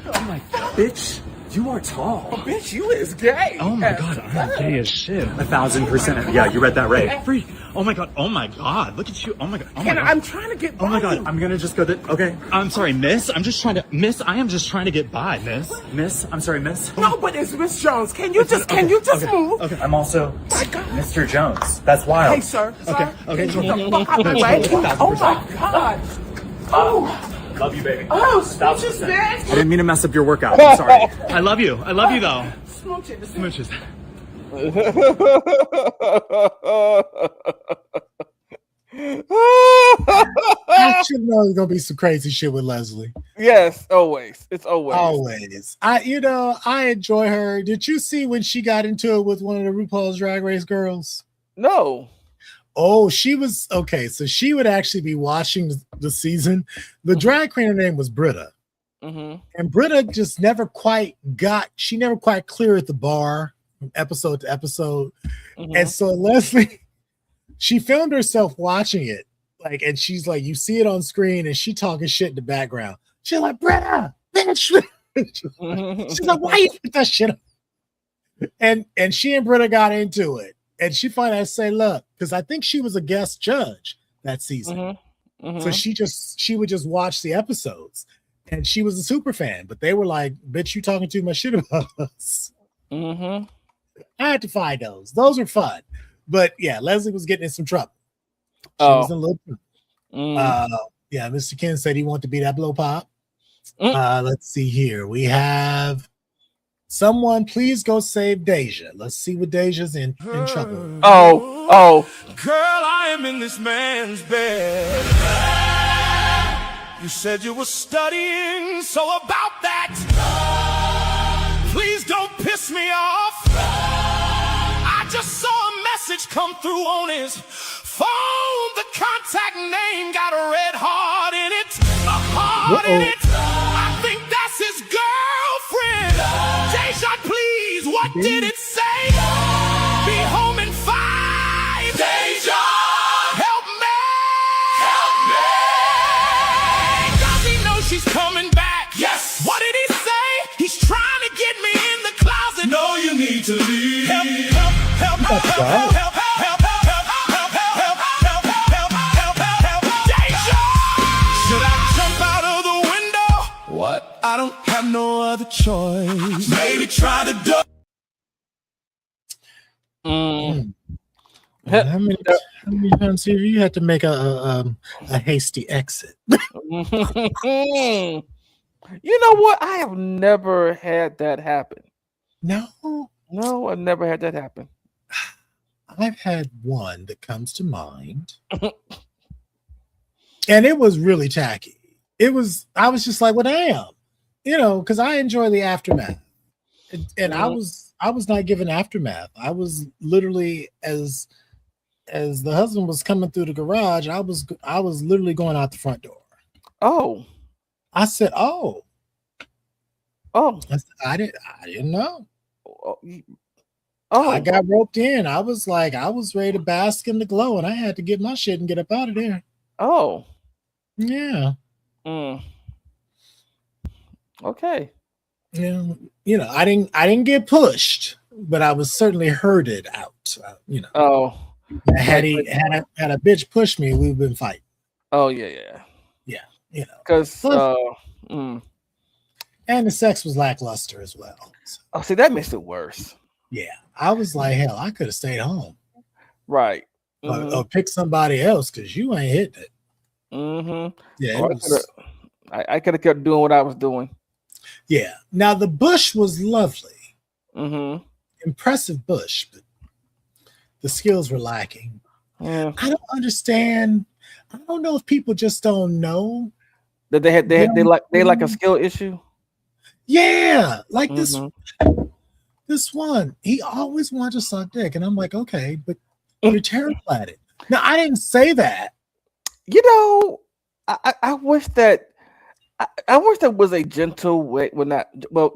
bitch! You are tall. Oh, bitch, you is gay. Oh my god, I'm gay as shit. 1,000%. Yeah, you read that right. Freak. Oh my god, look at you. Oh my god. Oh my god. I'm trying to get by. Oh my god, I'm gonna just go okay. I'm sorry, miss. I am just trying to get by, miss. Miss, I'm sorry, miss. No, but it's Miss Jones. Can you just move? Okay. I'm also Mr. Jones. That's wild. Hey, sir. Okay. Get the fuck out the way. Oh my god. Oh. Love you, baby. Oh, smooches, man. I didn't mean to mess up your workout. I'm sorry. I love you though. Smooches. I should know there's gonna be some crazy shit with Leslie. Yes, always. It's always. Always. I enjoy her. Did you see when she got into it with one of the RuPaul's Drag Race girls? No. Oh, she was okay. So she would actually be watching the season. The drag queen, her name was Britta. And Britta just never quite cleared the bar from episode to episode. And so Leslie, she filmed herself watching it Like, and she's like, you see it on screen, and she talking shit in the background. She's like, Britta, bitch. She's like, why you put that shit up? And she and Britta got into it. And she finally had to say, look, because I think she was a guest judge that season. So she would just watch the episodes. And she was a super fan, but they were like, bitch, you talking too much shit about us. I had to find those. Those were fun. But yeah, Leslie was getting in some trouble. She was in a little yeah, Mr. Ken said he wanted to be that blow pop. Let's see here. We have someone, please go save Deja. Let's see what Deja's in trouble. Oh. Girl, I am in this man's bed. You said you were studying, so about that, please don't piss me off. I just saw a message come through on his phone. The contact name got a red heart in it, a heart in it. I think that's his girlfriend. Deja, please, what did it say? Be home in 5. Deja, help me. Help me. Does he know she's coming back? Yes. What did he say? He's trying to get me in the closet. No, you need to leave. Help, help, help, help, help, help, help, help. I don't have no other choice. Maybe try to do. How many times have you had to make a hasty exit? You know what? I have never had that happen. No, I've never had that happen. I've had one that comes to mind, and it was really tacky. I was just like, well, damn. Because I enjoy the aftermath, and I was not given aftermath. I was literally as the husband was coming through the garage, I was literally going out the front door. I said, I didn't know. I got roped in. I was ready to bask in the glow, and I had to get my shit and get up out of there. Yeah. Okay. I didn't get pushed, but I was certainly herded out. Had a bitch pushed me, we've been fighting. Yeah. Because and the sex was lackluster as well. So. See, that makes it worse. Yeah, I was like, hell, I could have stayed home, right? Or pick somebody else because you ain't hitting it. Yeah, I could have kept doing what I was doing. Yeah. Now the bush was lovely, impressive bush, but the skills were lacking. Yeah. I don't understand. I don't know if people just don't know that they like a skill issue. Yeah, like this one, he always wanted to suck dick, and I'm like, okay, but you're terrible at it. Now I didn't say that. I wish that. I wish there was a gentle way.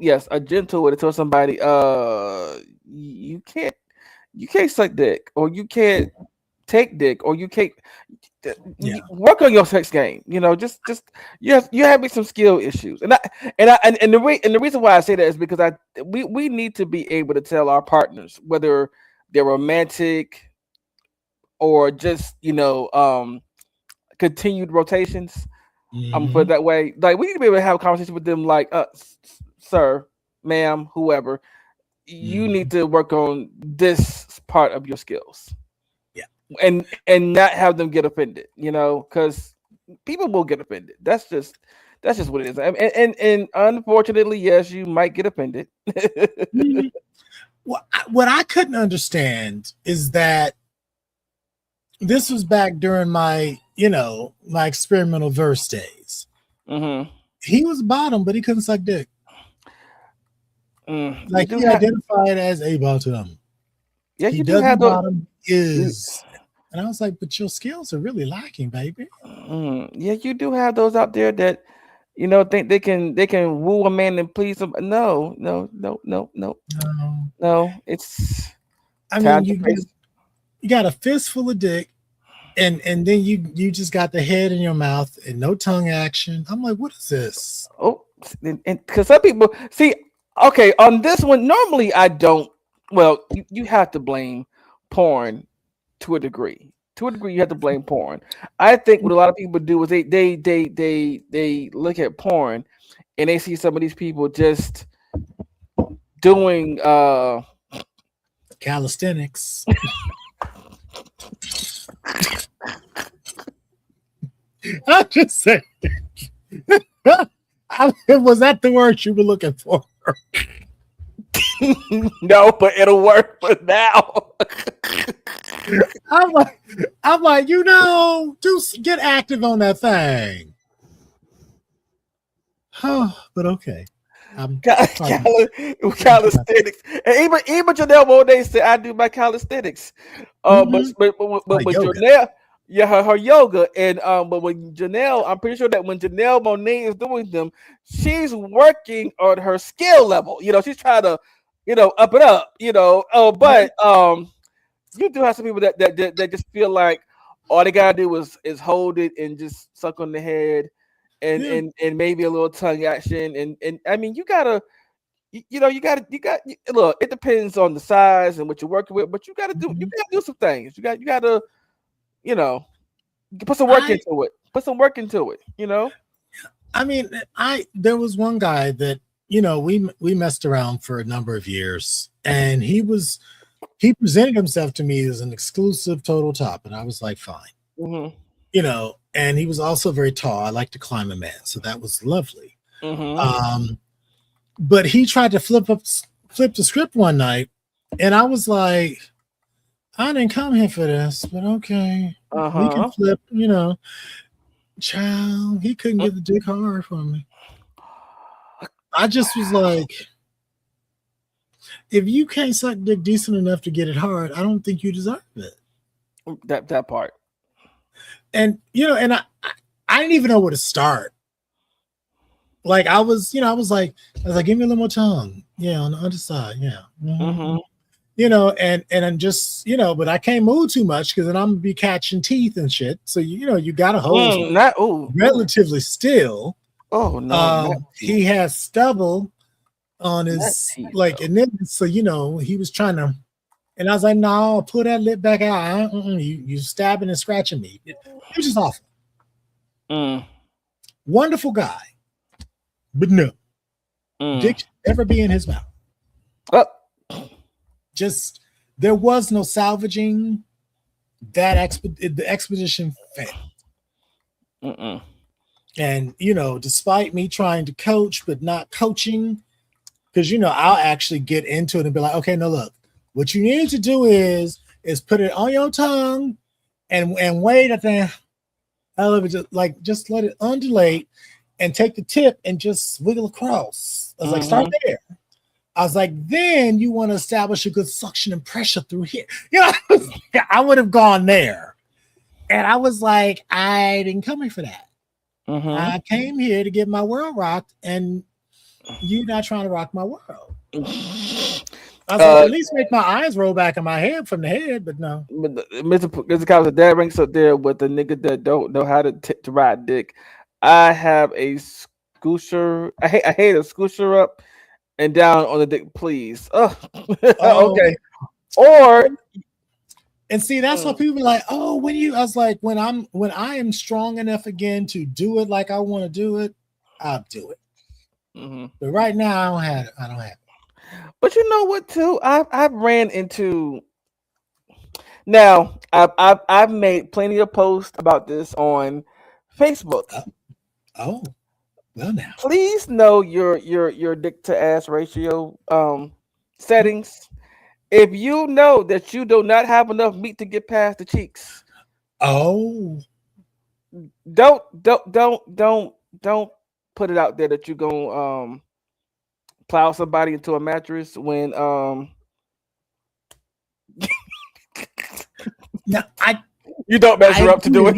Yes, a gentle way to tell somebody, you can't suck dick, or you can't take dick, or you can't work on your sex game. Just you having some skill issues, and the reason why I say that is because we need to be able to tell our partners whether they're romantic or just continued rotations. I'm gonna put it that way. Like, we need to be able to have a conversation with them, like, sir, ma'am, whoever, you need to work on this part of your skills. Yeah. And not have them get offended, because people will get offended. That's just what it is. And unfortunately, yes, you might get offended. What I couldn't understand is that this was back during my my experimental verse days. He was bottom, but he couldn't suck dick. Like, he identified as a bottom. Yeah, he you do doesn't have bottom is. And I was like, but your skills are really lacking, baby. Yeah, you do have those out there that think they can woo a man and please him. No. It's. I mean, you got a fistful of dick, and then you just got the head in your mouth and no tongue action. I'm like, what is this? Oh, and because some people see, okay, on this one, normally I don't. Well, you have to blame porn to a degree. To a degree, you have to blame porn. I think what a lot of people do is they look at porn and they see some of these people just doing Calisthenics. I'm just saying. Was that the word you were looking for? no, but it'll work for now. I'm like, get active on that thing. But okay. Calisthenics, and even Janelle Monáe said I do my calisthenics. But Janelle, her yoga, and but when Janelle, I'm pretty sure that when Janelle Monáe is doing them, she's working on her skill level. She's trying to, up it up. But you do have some people that just feel like all they gotta do is hold it and just suck on the head. And maybe a little tongue action, and I mean you gotta look. It depends on the size and what you're working with, but you gotta do some things. You gotta put some work into it. Put some work into it. I mean, there was one guy that we messed around for a number of years, and he presented himself to me as an exclusive total top, and I was like, fine. Mm-hmm. And he was also very tall. I like to climb a man, so that was lovely. Mm-hmm. But he tried to flip the script one night, and I was like, I didn't come here for this, but okay, we can flip. Child, he couldn't get the dick hard for me. I just was like, if you can't suck dick decent enough to get it hard, I don't think you deserve it. That part. And and I didn't even know where to start. Like I was like, give me a little more tongue, on the underside, Mm-hmm. And I'm just, but I can't move too much because then I'm gonna be catching teeth and shit. So you gotta hold relatively still. Oh no, he has stubble on his and then so he was trying to. And I was like, no, pull that lip back out. You stabbing and scratching me. It was just awful. Wonderful guy. But no. Dick should never be in his mouth. Just, there was no salvaging that the expedition failed. And, despite me trying to coach, but not coaching, because, I'll actually get into it and be like, okay, no, look. What you need to do is put it on your tongue and wait at the elevator, just let it undulate and take the tip and just wiggle across. I was like, start there. I was like, then you want to establish a good suction and pressure through here. I would have gone there. And I was like, I didn't come here for that. I came here to get my world rocked, and you're not trying to rock my world. I was like, at least make my eyes roll back in my head from the head, but no. Mr. Collins, that ranks up there with the nigga that don't know how to ride dick. I have a scoosher. I hate a scoosher up and down on the dick, please. Okay. Or and see, that's what people be like. Oh, I was like, when I am strong enough again to do it like I want to do it, I'll do it. But right now, I don't have it. But you know what? Too, I've ran into. Now, I've made plenty of posts about this on Facebook. Oh, well now. Please know your dick to ass ratio settings. If you know that you do not have enough meat to get past the cheeks, don't put it out there that you're gonna plow somebody into a mattress when you don't measure up to do it.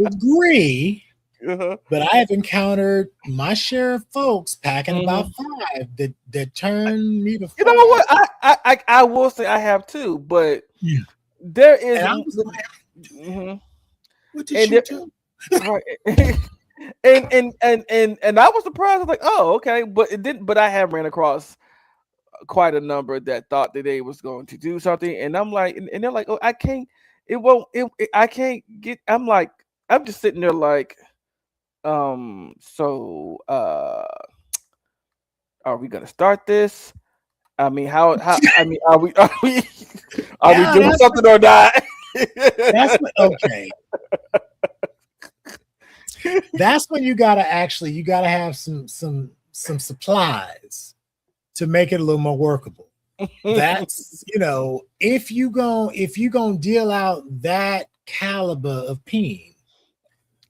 Agree. But I have encountered my share of folks packing about 5 that turn me to 4. You know what? I will say I have too, but there is, And I was like, mhm. what did and you there, do? right, and I was surprised. I was like, oh, okay, but it didn't. But I have ran across quite a number that thought that they was going to do something, and I'm like, and they're like, oh, I can't. It won't. I can't get. I'm like, I'm just sitting there like, so, are we gonna start this? I mean, how? I mean, are we Yeah, doing something or not? that's what, okay. That's when you gotta have some supplies to make it a little more workable. That's if you gonna deal out that caliber of peen,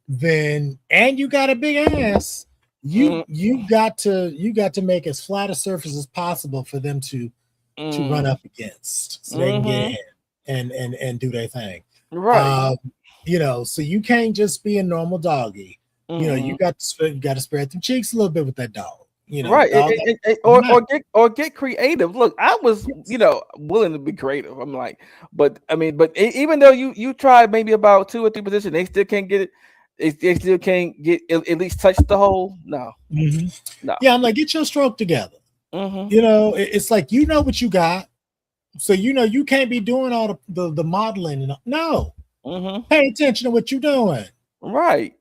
then and you got a big ass, you got to make as flat a surface as possible for them to run up against, so they can get in and do their thing. Right. So you can't just be a normal doggy. You got to spread them cheeks a little bit with that dog. Right, Dog, or get creative. Look, I was willing to be creative. I'm like, but I mean, but even though you tried maybe about 2 or 3 positions, they still can't get it. They still can't get at least touch the hole. No, no. Yeah, I'm like, get your stroke together. It's like what you got, so you can't be doing all the modeling. No, pay attention to what you're doing. Right.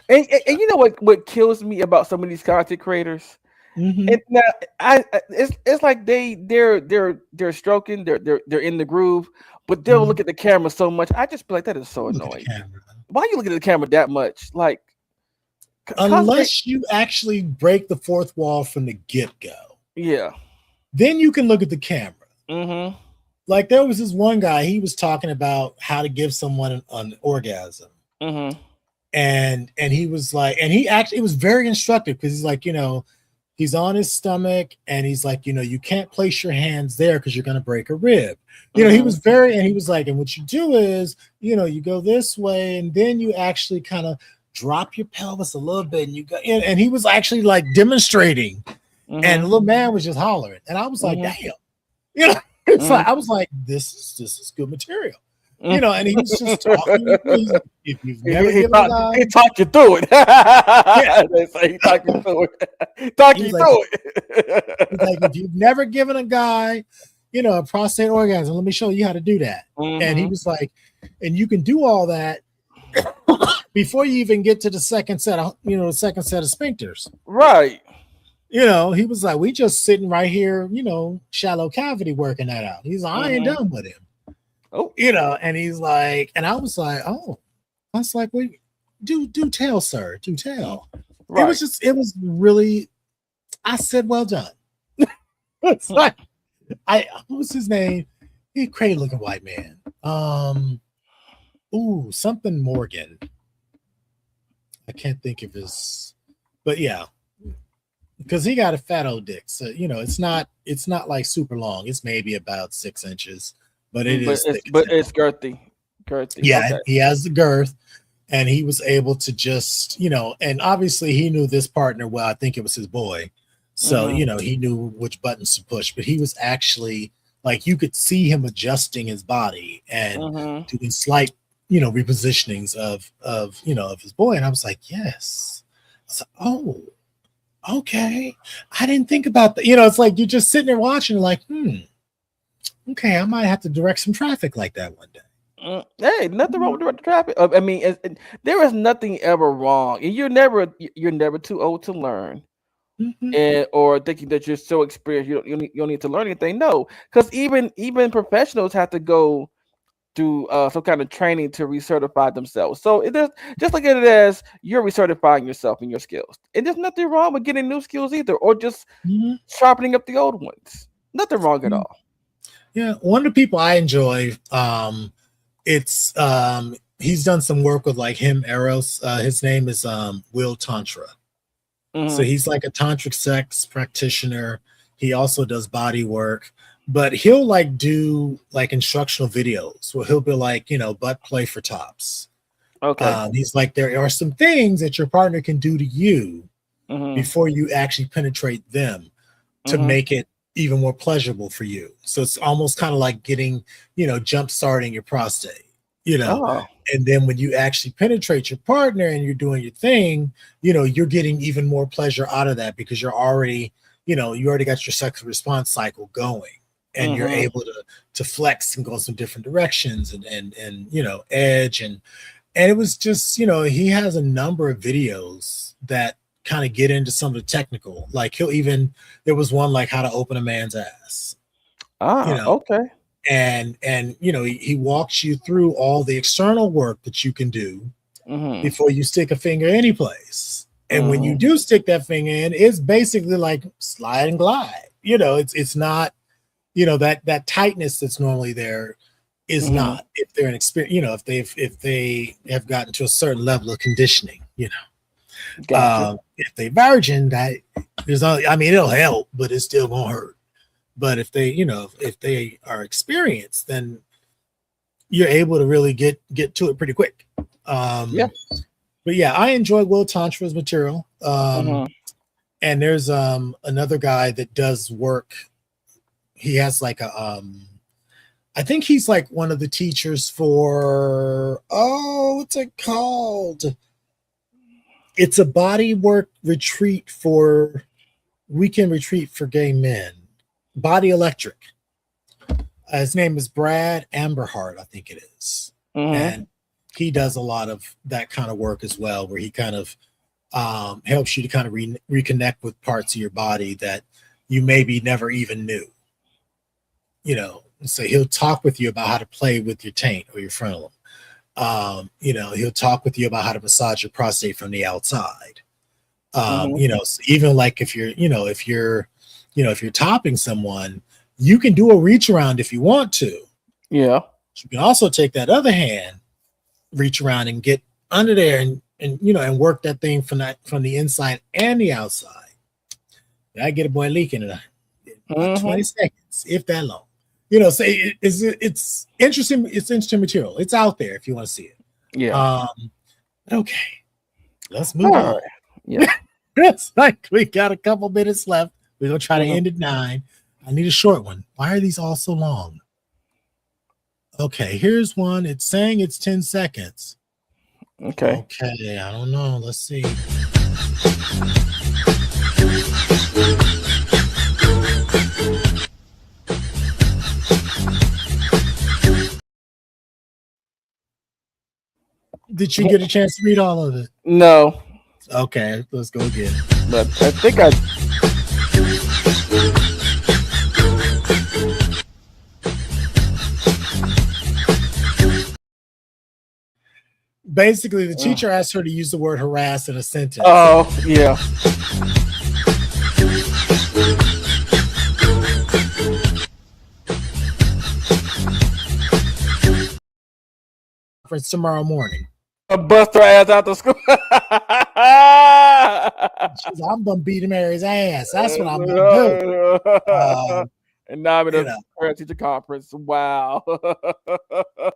And you know what kills me about some of these content creators? And now it's like they're stroking, they're in the groove, but they'll look at the camera so much. I just be like, that is so annoying. Why are you looking at the camera that much? Like, unless you actually break the fourth wall from the get-go. Yeah. Then you can look at the camera. Like there was this one guy, he was talking about how to give someone an orgasm. And he was like, and it was very instructive because he's like, he's on his stomach and he's like, you can't place your hands there because you're going to break a rib. He was he was like, and what you do is, you go this way and then you actually kind of drop your pelvis a little bit and you go in. And he was actually like demonstrating and the little man was just hollering. And I was like, damn, it's like, I was like, this is good material. And he was just talking. If you've never he talked you through it. They say he talked you through it. Talk you through it. He's like, if you've never given a guy, a prostate orgasm, let me show you how to do that. And he was like, and you can do all that before you even get to the second set of, the second set of sphincters. Right. He was like, we just sitting right here, shallow cavity working that out. He's like, I ain't done with him. Oh, and he's like, and I was like, well, do tell, sir, do tell. Right. It was really, I said, well done. It's like, what was his name? He crazy looking white man. Something Morgan. I can't think of his, but yeah, because he got a fat old dick. So, it's not like super long. It's maybe about 6 inches. But it's girthy. Yeah, okay. He has the girth, and he was able to just, and obviously he knew this partner well. I think it was his boy, so he knew which buttons to push. But he was actually like, you could see him adjusting his body and doing slight, repositionings of his boy. And I was like, yes. I was like, oh, okay. I didn't think about that. It's like you're just sitting there watching, like, okay, I might have to direct some traffic like that one day. Hey, nothing wrong with directing traffic. I mean, there is nothing ever wrong, and you're never too old to learn, or thinking that you're so experienced you don't need to learn anything. No, because even professionals have to go through some kind of training to recertify themselves. So just look at it as you're recertifying yourself and your skills, and there's nothing wrong with getting new skills either, or just sharpening up the old ones. Nothing wrong at all. Yeah, one of the people I enjoy, he's done some work with like him, Eros. His name is Will Tantra. So he's like a tantric sex practitioner. He also does body work, but he'll like do like instructional videos where he'll be like, butt play for tops. Okay. He's like, there are some things that your partner can do to you before you actually penetrate them to make it even more pleasurable for you. So it's almost kind of like getting, jump starting your prostate, Oh. and then when you actually penetrate your partner and you're doing your thing, you're getting even more pleasure out of that because you're already, you already got your sexual response cycle going, and you're able to flex and go in some different directions and edge and it was just, he has a number of videos that kind of get into some of the technical, like there was one like how to open a man's ass, Okay. and he walks you through all the external work that you can do before you stick a finger any place. And when you do stick that finger in, it's basically like slide and glide. It's not, that tightness that's normally there is not, if they're an experience, if they have gotten to a certain level of conditioning, Gotcha. if they virgin, that it'll help, but it's still gonna hurt. But if they, if they are experienced, then you're able to really get to it pretty quick. Yeah. But yeah, I enjoy Will Tantra's material. And there's another guy that does work. He has like a I think he's like one of the teachers for what's it called? It's a body work retreat weekend retreat for gay men. Body Electric. His name is Brad Amberhart, I think it is. And he does a lot of that kind of work as well, where he kind of helps you to kind of reconnect with parts of your body that you maybe never even knew. So he'll talk with you about how to play with your taint or your frenulum. He'll talk with you about how to massage your prostate from the outside. So even like if you're topping someone, you can do a reach around if you want to. Yeah. You can also take that other hand, reach around and get under there and work that thing from the inside and the outside. I get a boy leaking in about 20 seconds, if that long. So it's interesting. It's interesting material. It's out there if you want to see it. Yeah. Okay. Let's move on. Right. Yeah. It's like we got a couple minutes left. We're gonna try to end at 9. I need a short one. Why are these all so long? Okay, here's one. It's saying it's 10 seconds. Okay. Okay, I don't know. Let's see. Did you get a chance to read all of it? No. Okay, let's go again. But I think I. Basically, the teacher asked her to use the word harass in a sentence. Oh, yeah. Conference tomorrow morning. Bust her ass out the school. I'm gonna beat Mary's ass. That's what I'm gonna do. And now I'm in a parent teacher conference. Wow.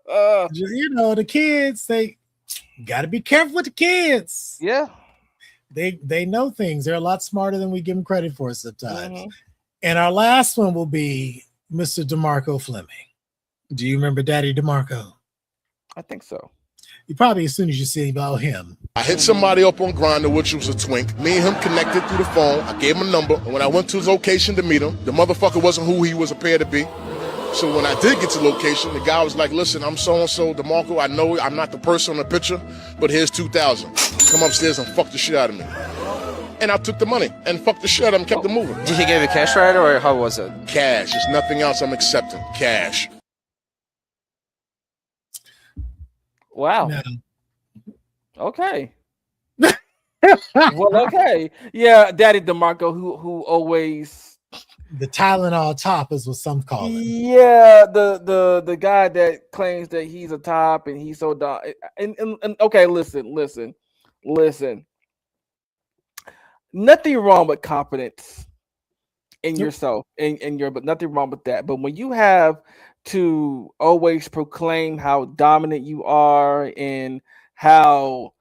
The kids, they got to be careful with the kids. Yeah. They know things. They're a lot smarter than we give them credit for sometimes. And our last one will be Mr. DeMarco Fleming. Do you remember Daddy DeMarco? I think so. You probably, as soon as you see about him. I hit somebody up on Grindr, which was a twink. Me and him connected through the phone. I gave him a number. And when I went to his location to meet him, the motherfucker wasn't who he was appeared to be. So when I did get to the location, the guy was like, listen, I'm so-and-so, DeMarco. I know I'm not the person on the picture, but here's 2,000. Come upstairs and fuck the shit out of me. And I took the money and fucked the shit out of him and kept it moving. Did he give you cash right or how was it? Cash. There's nothing else I'm accepting. Cash. Wow. No. Okay. Well, okay. Yeah, Daddy DeMarco, who always the Tylenol top is what some call him. Yeah, the guy that claims that he's a top and he's so dumb. And okay, listen. Nothing wrong with confidence in yourself, but nothing wrong with that. But when you have to always proclaim how dominant you are and how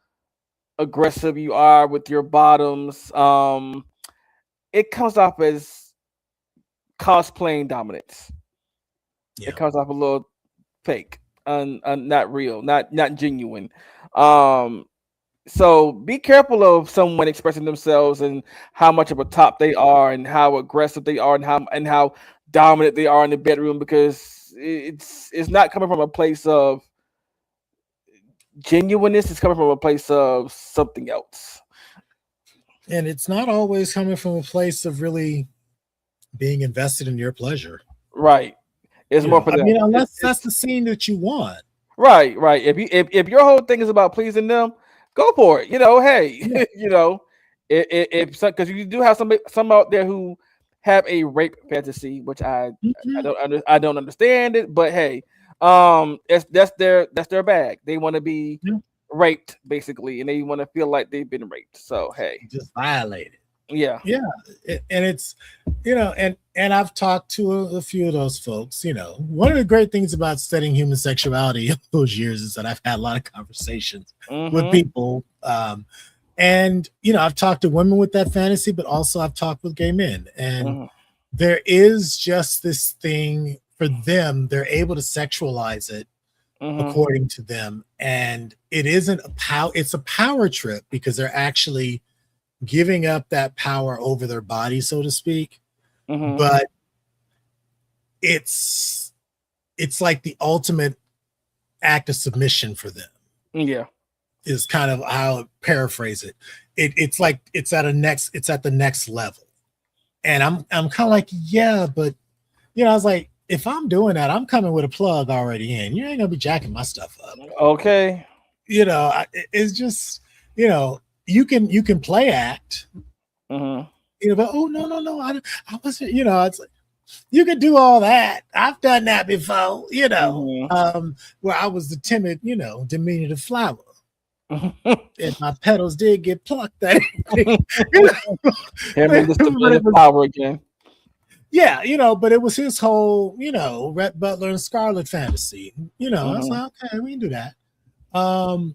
aggressive you are with your bottoms, it comes off as cosplaying dominance. Yeah. It comes off a little fake, not real, not genuine. So be careful of someone expressing themselves and how much of a top they are and how aggressive they are and how dominant they are in the bedroom, because it's not coming from a place of genuineness. It's coming from a place of something else. And it's not always coming from a place of really being invested in your pleasure. Right. It's more for I that. mean, unless that's the scene that you want. Right. If your whole thing is about pleasing them, go for it. Hey, if because you do have some out there who have a rape fantasy, which I don't understand it, but hey, that's their bag. They want to be raped basically, and they want to feel like they've been raped. So hey, just violated. Yeah. And it's, and I've talked to a few of those folks. One of the great things about studying human sexuality in those years is that I've had a lot of conversations with people. And I've talked to women with that fantasy, but also I've talked with gay men. And there is just this thing for them, they're able to sexualize it according to them. And it isn't it's a power trip, because they're actually giving up that power over their body, so to speak. But it's like the ultimate act of submission for them. Yeah, is kind of how I paraphrase it. It's like it's at the next level. And I'm kind of like, yeah, but I was like, if I'm doing that, I'm coming with a plug already in. You ain't gonna be jacking my stuff up. Okay. It's just, you can play act, but oh no, I wasn't, it's like, you can do all that. I've done that before, where I was the timid, diminutive flower. And my petals did get plucked. That flower again. Yeah, but it was his whole, Rhett Butler and Scarlet fantasy. I was like, okay, we can do that. Now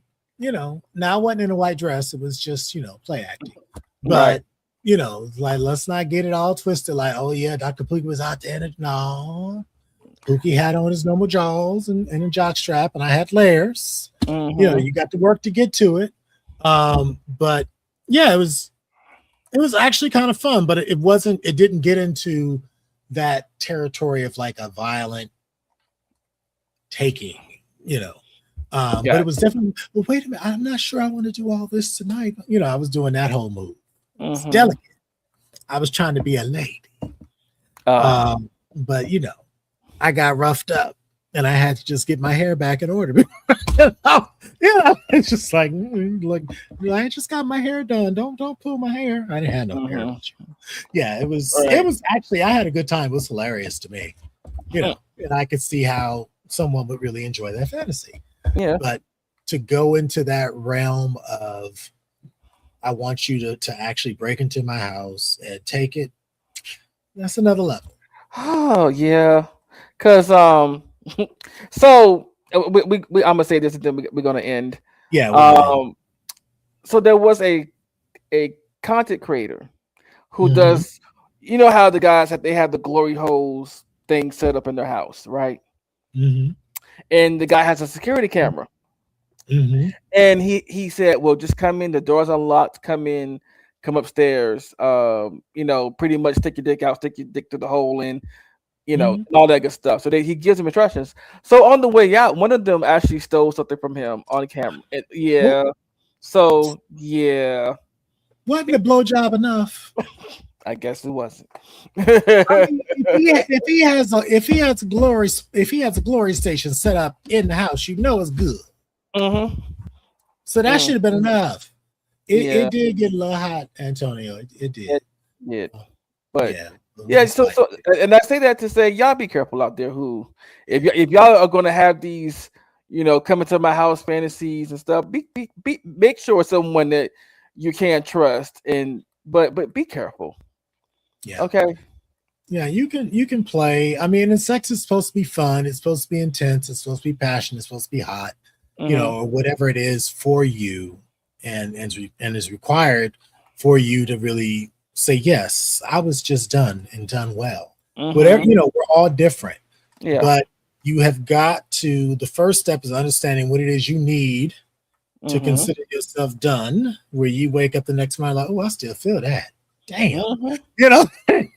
I wasn't in a white dress. It was just, play acting. But, like, let's not get it all twisted. Like, oh yeah, Dr. Pouquie was out there. No, Pouquie had on his normal jaws and a jock strap, and I had layers. You got to work to get to it. But yeah, it was actually kind of fun, but it didn't get into that territory of like a violent taking, but it was definitely, well, wait a minute, I'm not sure I want to do all this tonight. I was doing that whole move. It's delicate. I was trying to be a lady. But I got roughed up and I had to just get my hair back in order. It's just like I just got my hair done. Don't pull my hair. I didn't have no hair. Yeah, it was actually, I had a good time. It was hilarious to me. And I could see how someone would really enjoy that fantasy. Yeah. But to go into that realm of, I want you to actually break into my house and take it, that's another level. Oh yeah. Cause so we I'm gonna say this and then we're gonna end. Yeah. So there was a content creator who does, how the guys they have the glory holes thing set up in their house, right? And the guy has a security camera. And he said, well, just come in, the door's unlocked, come in, come upstairs, pretty much stick your dick out, stick your dick through the hole in, and all that good stuff. So he gives them instructions. So on the way out, one of them actually stole something from him on camera. And, so yeah. Wasn't the blowjob enough? I guess it wasn't. I mean, if he has a glory station set up in the house, it's good. So that should have been enough. It did get a little hot, Antonio. It did. But so and I say that to say, y'all be careful out there. Who, if y'all are going to have these, come into my house fantasies and stuff, make sure it's someone that you can trust, but be careful. Yeah. Okay. Yeah, you can play. I mean, and sex is supposed to be fun. It's supposed to be intense. It's supposed to be passionate. It's supposed to be hot. Or whatever it is for you, and is required for you to really say, yes, I was just done and done well. Whatever, we're all different. Yeah. But you have got to, the first step is understanding what it is you need to consider yourself done, where you wake up the next morning like, oh, I still feel that. Damn.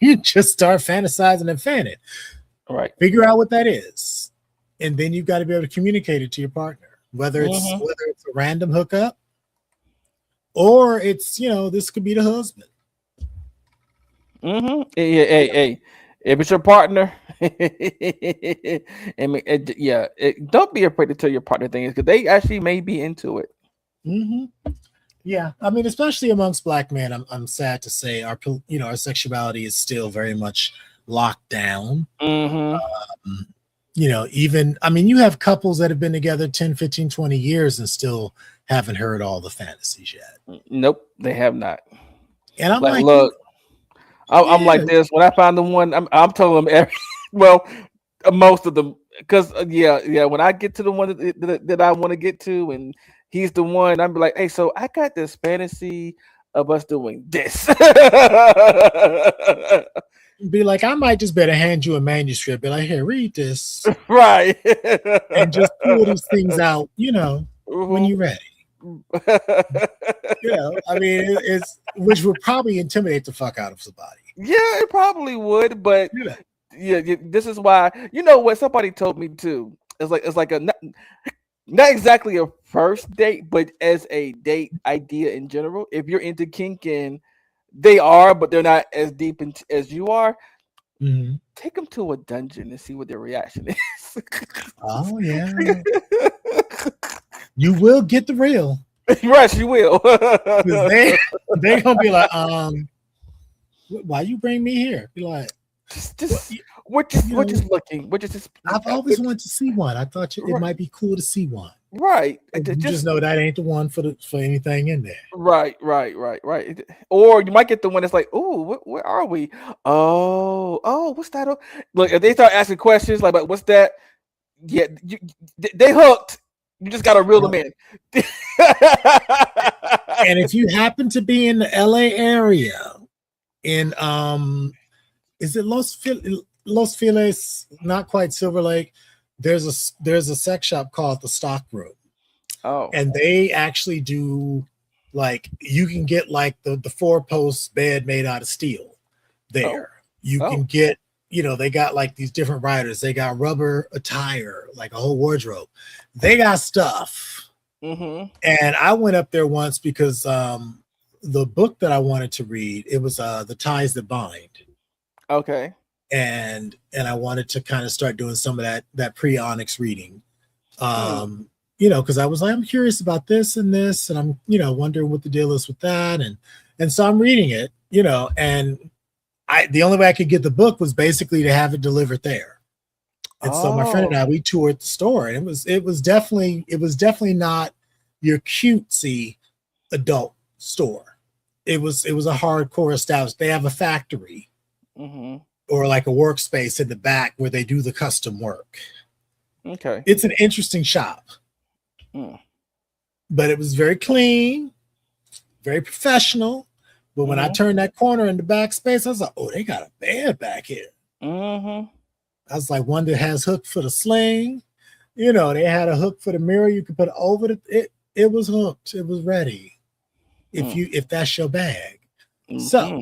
You just start fantasizing and fanning. Right. Figure out what that is. And then you've got to be able to communicate it to your partner, whether it's a random hookup or it's, this could be the husband. Hey, if it's your partner, don't be afraid to tell your partner things because they actually may be into it. Yeah, I mean, especially amongst Black men, I'm sad to say our sexuality is still very much locked down. Even, I mean, you have couples that have been together 10, 15, 20 years and still haven't heard all the fantasies yet. Nope, they have not. And I'm like, look, I'm like this. When I find the one, I'm telling them most of them, because when I get to the one that I want to get to, and he's the one, I'm like, hey, so I got this fantasy of us doing this. Be like, I might just better hand you a manuscript. Be like, here, read this, right, and just pull these things out, when you're ready. I mean, it's which would probably intimidate the fuck out of somebody. Yeah, it probably would, but this is why. You know what? Somebody told me too. It's like a not exactly a first date, but as a date idea in general. If you're into kinking, they are, but they're not as deep as you are. Take them to a dungeon and see what their reaction is. Oh yeah. You will get the real. Yes, you will. They're gonna be like, why you bring me here? Be like, we're just looking. I've always wanted to see one. I thought it might be cool to see one. Right. You just know that ain't the one for anything in there. Right. Or you might get the one that's like, oh, where are we? Oh, what's that? Look, if they start asking questions like, what's that? Yeah, they hooked. You just gotta reel them in. And if you happen to be in the LA area, in is it Los Feliz? Not quite Silver Lake. There's a sex shop called the Stock Room. Oh, and they actually do, like, you can get like the 4-post bed made out of steel there. You can get, they got like these different riders. They got rubber attire, like a whole wardrobe. They got stuff. And I went up there once because the book that I wanted to read, it was The Ties That Bind. Okay. And I wanted to kind of start doing some of that pre-Onyx reading. Because I was like, I'm curious about this, and I'm, wondering what the deal is with that. And so I'm reading it, and the only way I could get the book was basically to have it delivered there. And so my friend and I, we toured the store, and it was definitely not your cutesy adult store. It was a hardcore establishment. They have a factory or like a workspace in the back where they do the custom work. Okay. It's an interesting shop, but it was very clean, very professional. But when I turned that corner in the back space, I was like, oh, they got a bed back here. I was like, one that has hook for the sling. They had a hook for the mirror. You could put it over it. It was hooked. It was ready. If that's your bag. So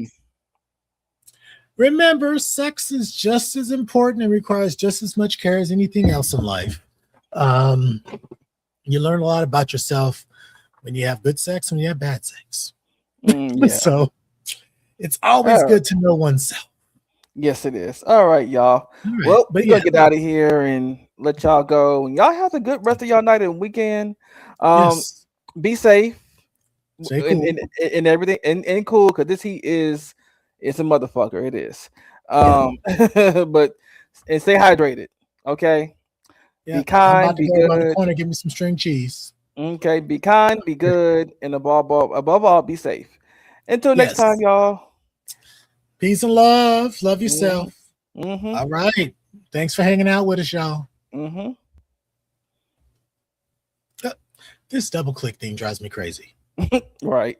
remember, sex is just as important and requires just as much care as anything else in life. You learn a lot about yourself when you have good sex, when you have bad sex. So it's always good to know oneself. Yes, it is. All right, y'all. Right. Well, we're gonna get out of here and let y'all go. And y'all have a good rest of y'all night and weekend. Yes. Be safe. Stay cool. And everything and cool, because this heat it's a motherfucker. It is. But stay hydrated. Okay. Yeah, be kind. I'm about to be go good. Around the corner, give me some string cheese. Okay. Be kind. Be good. And above all, be safe. Until next time, y'all. Peace and love. Love yourself. All right. Thanks for hanging out with us, y'all. This double click thing drives me crazy. Right.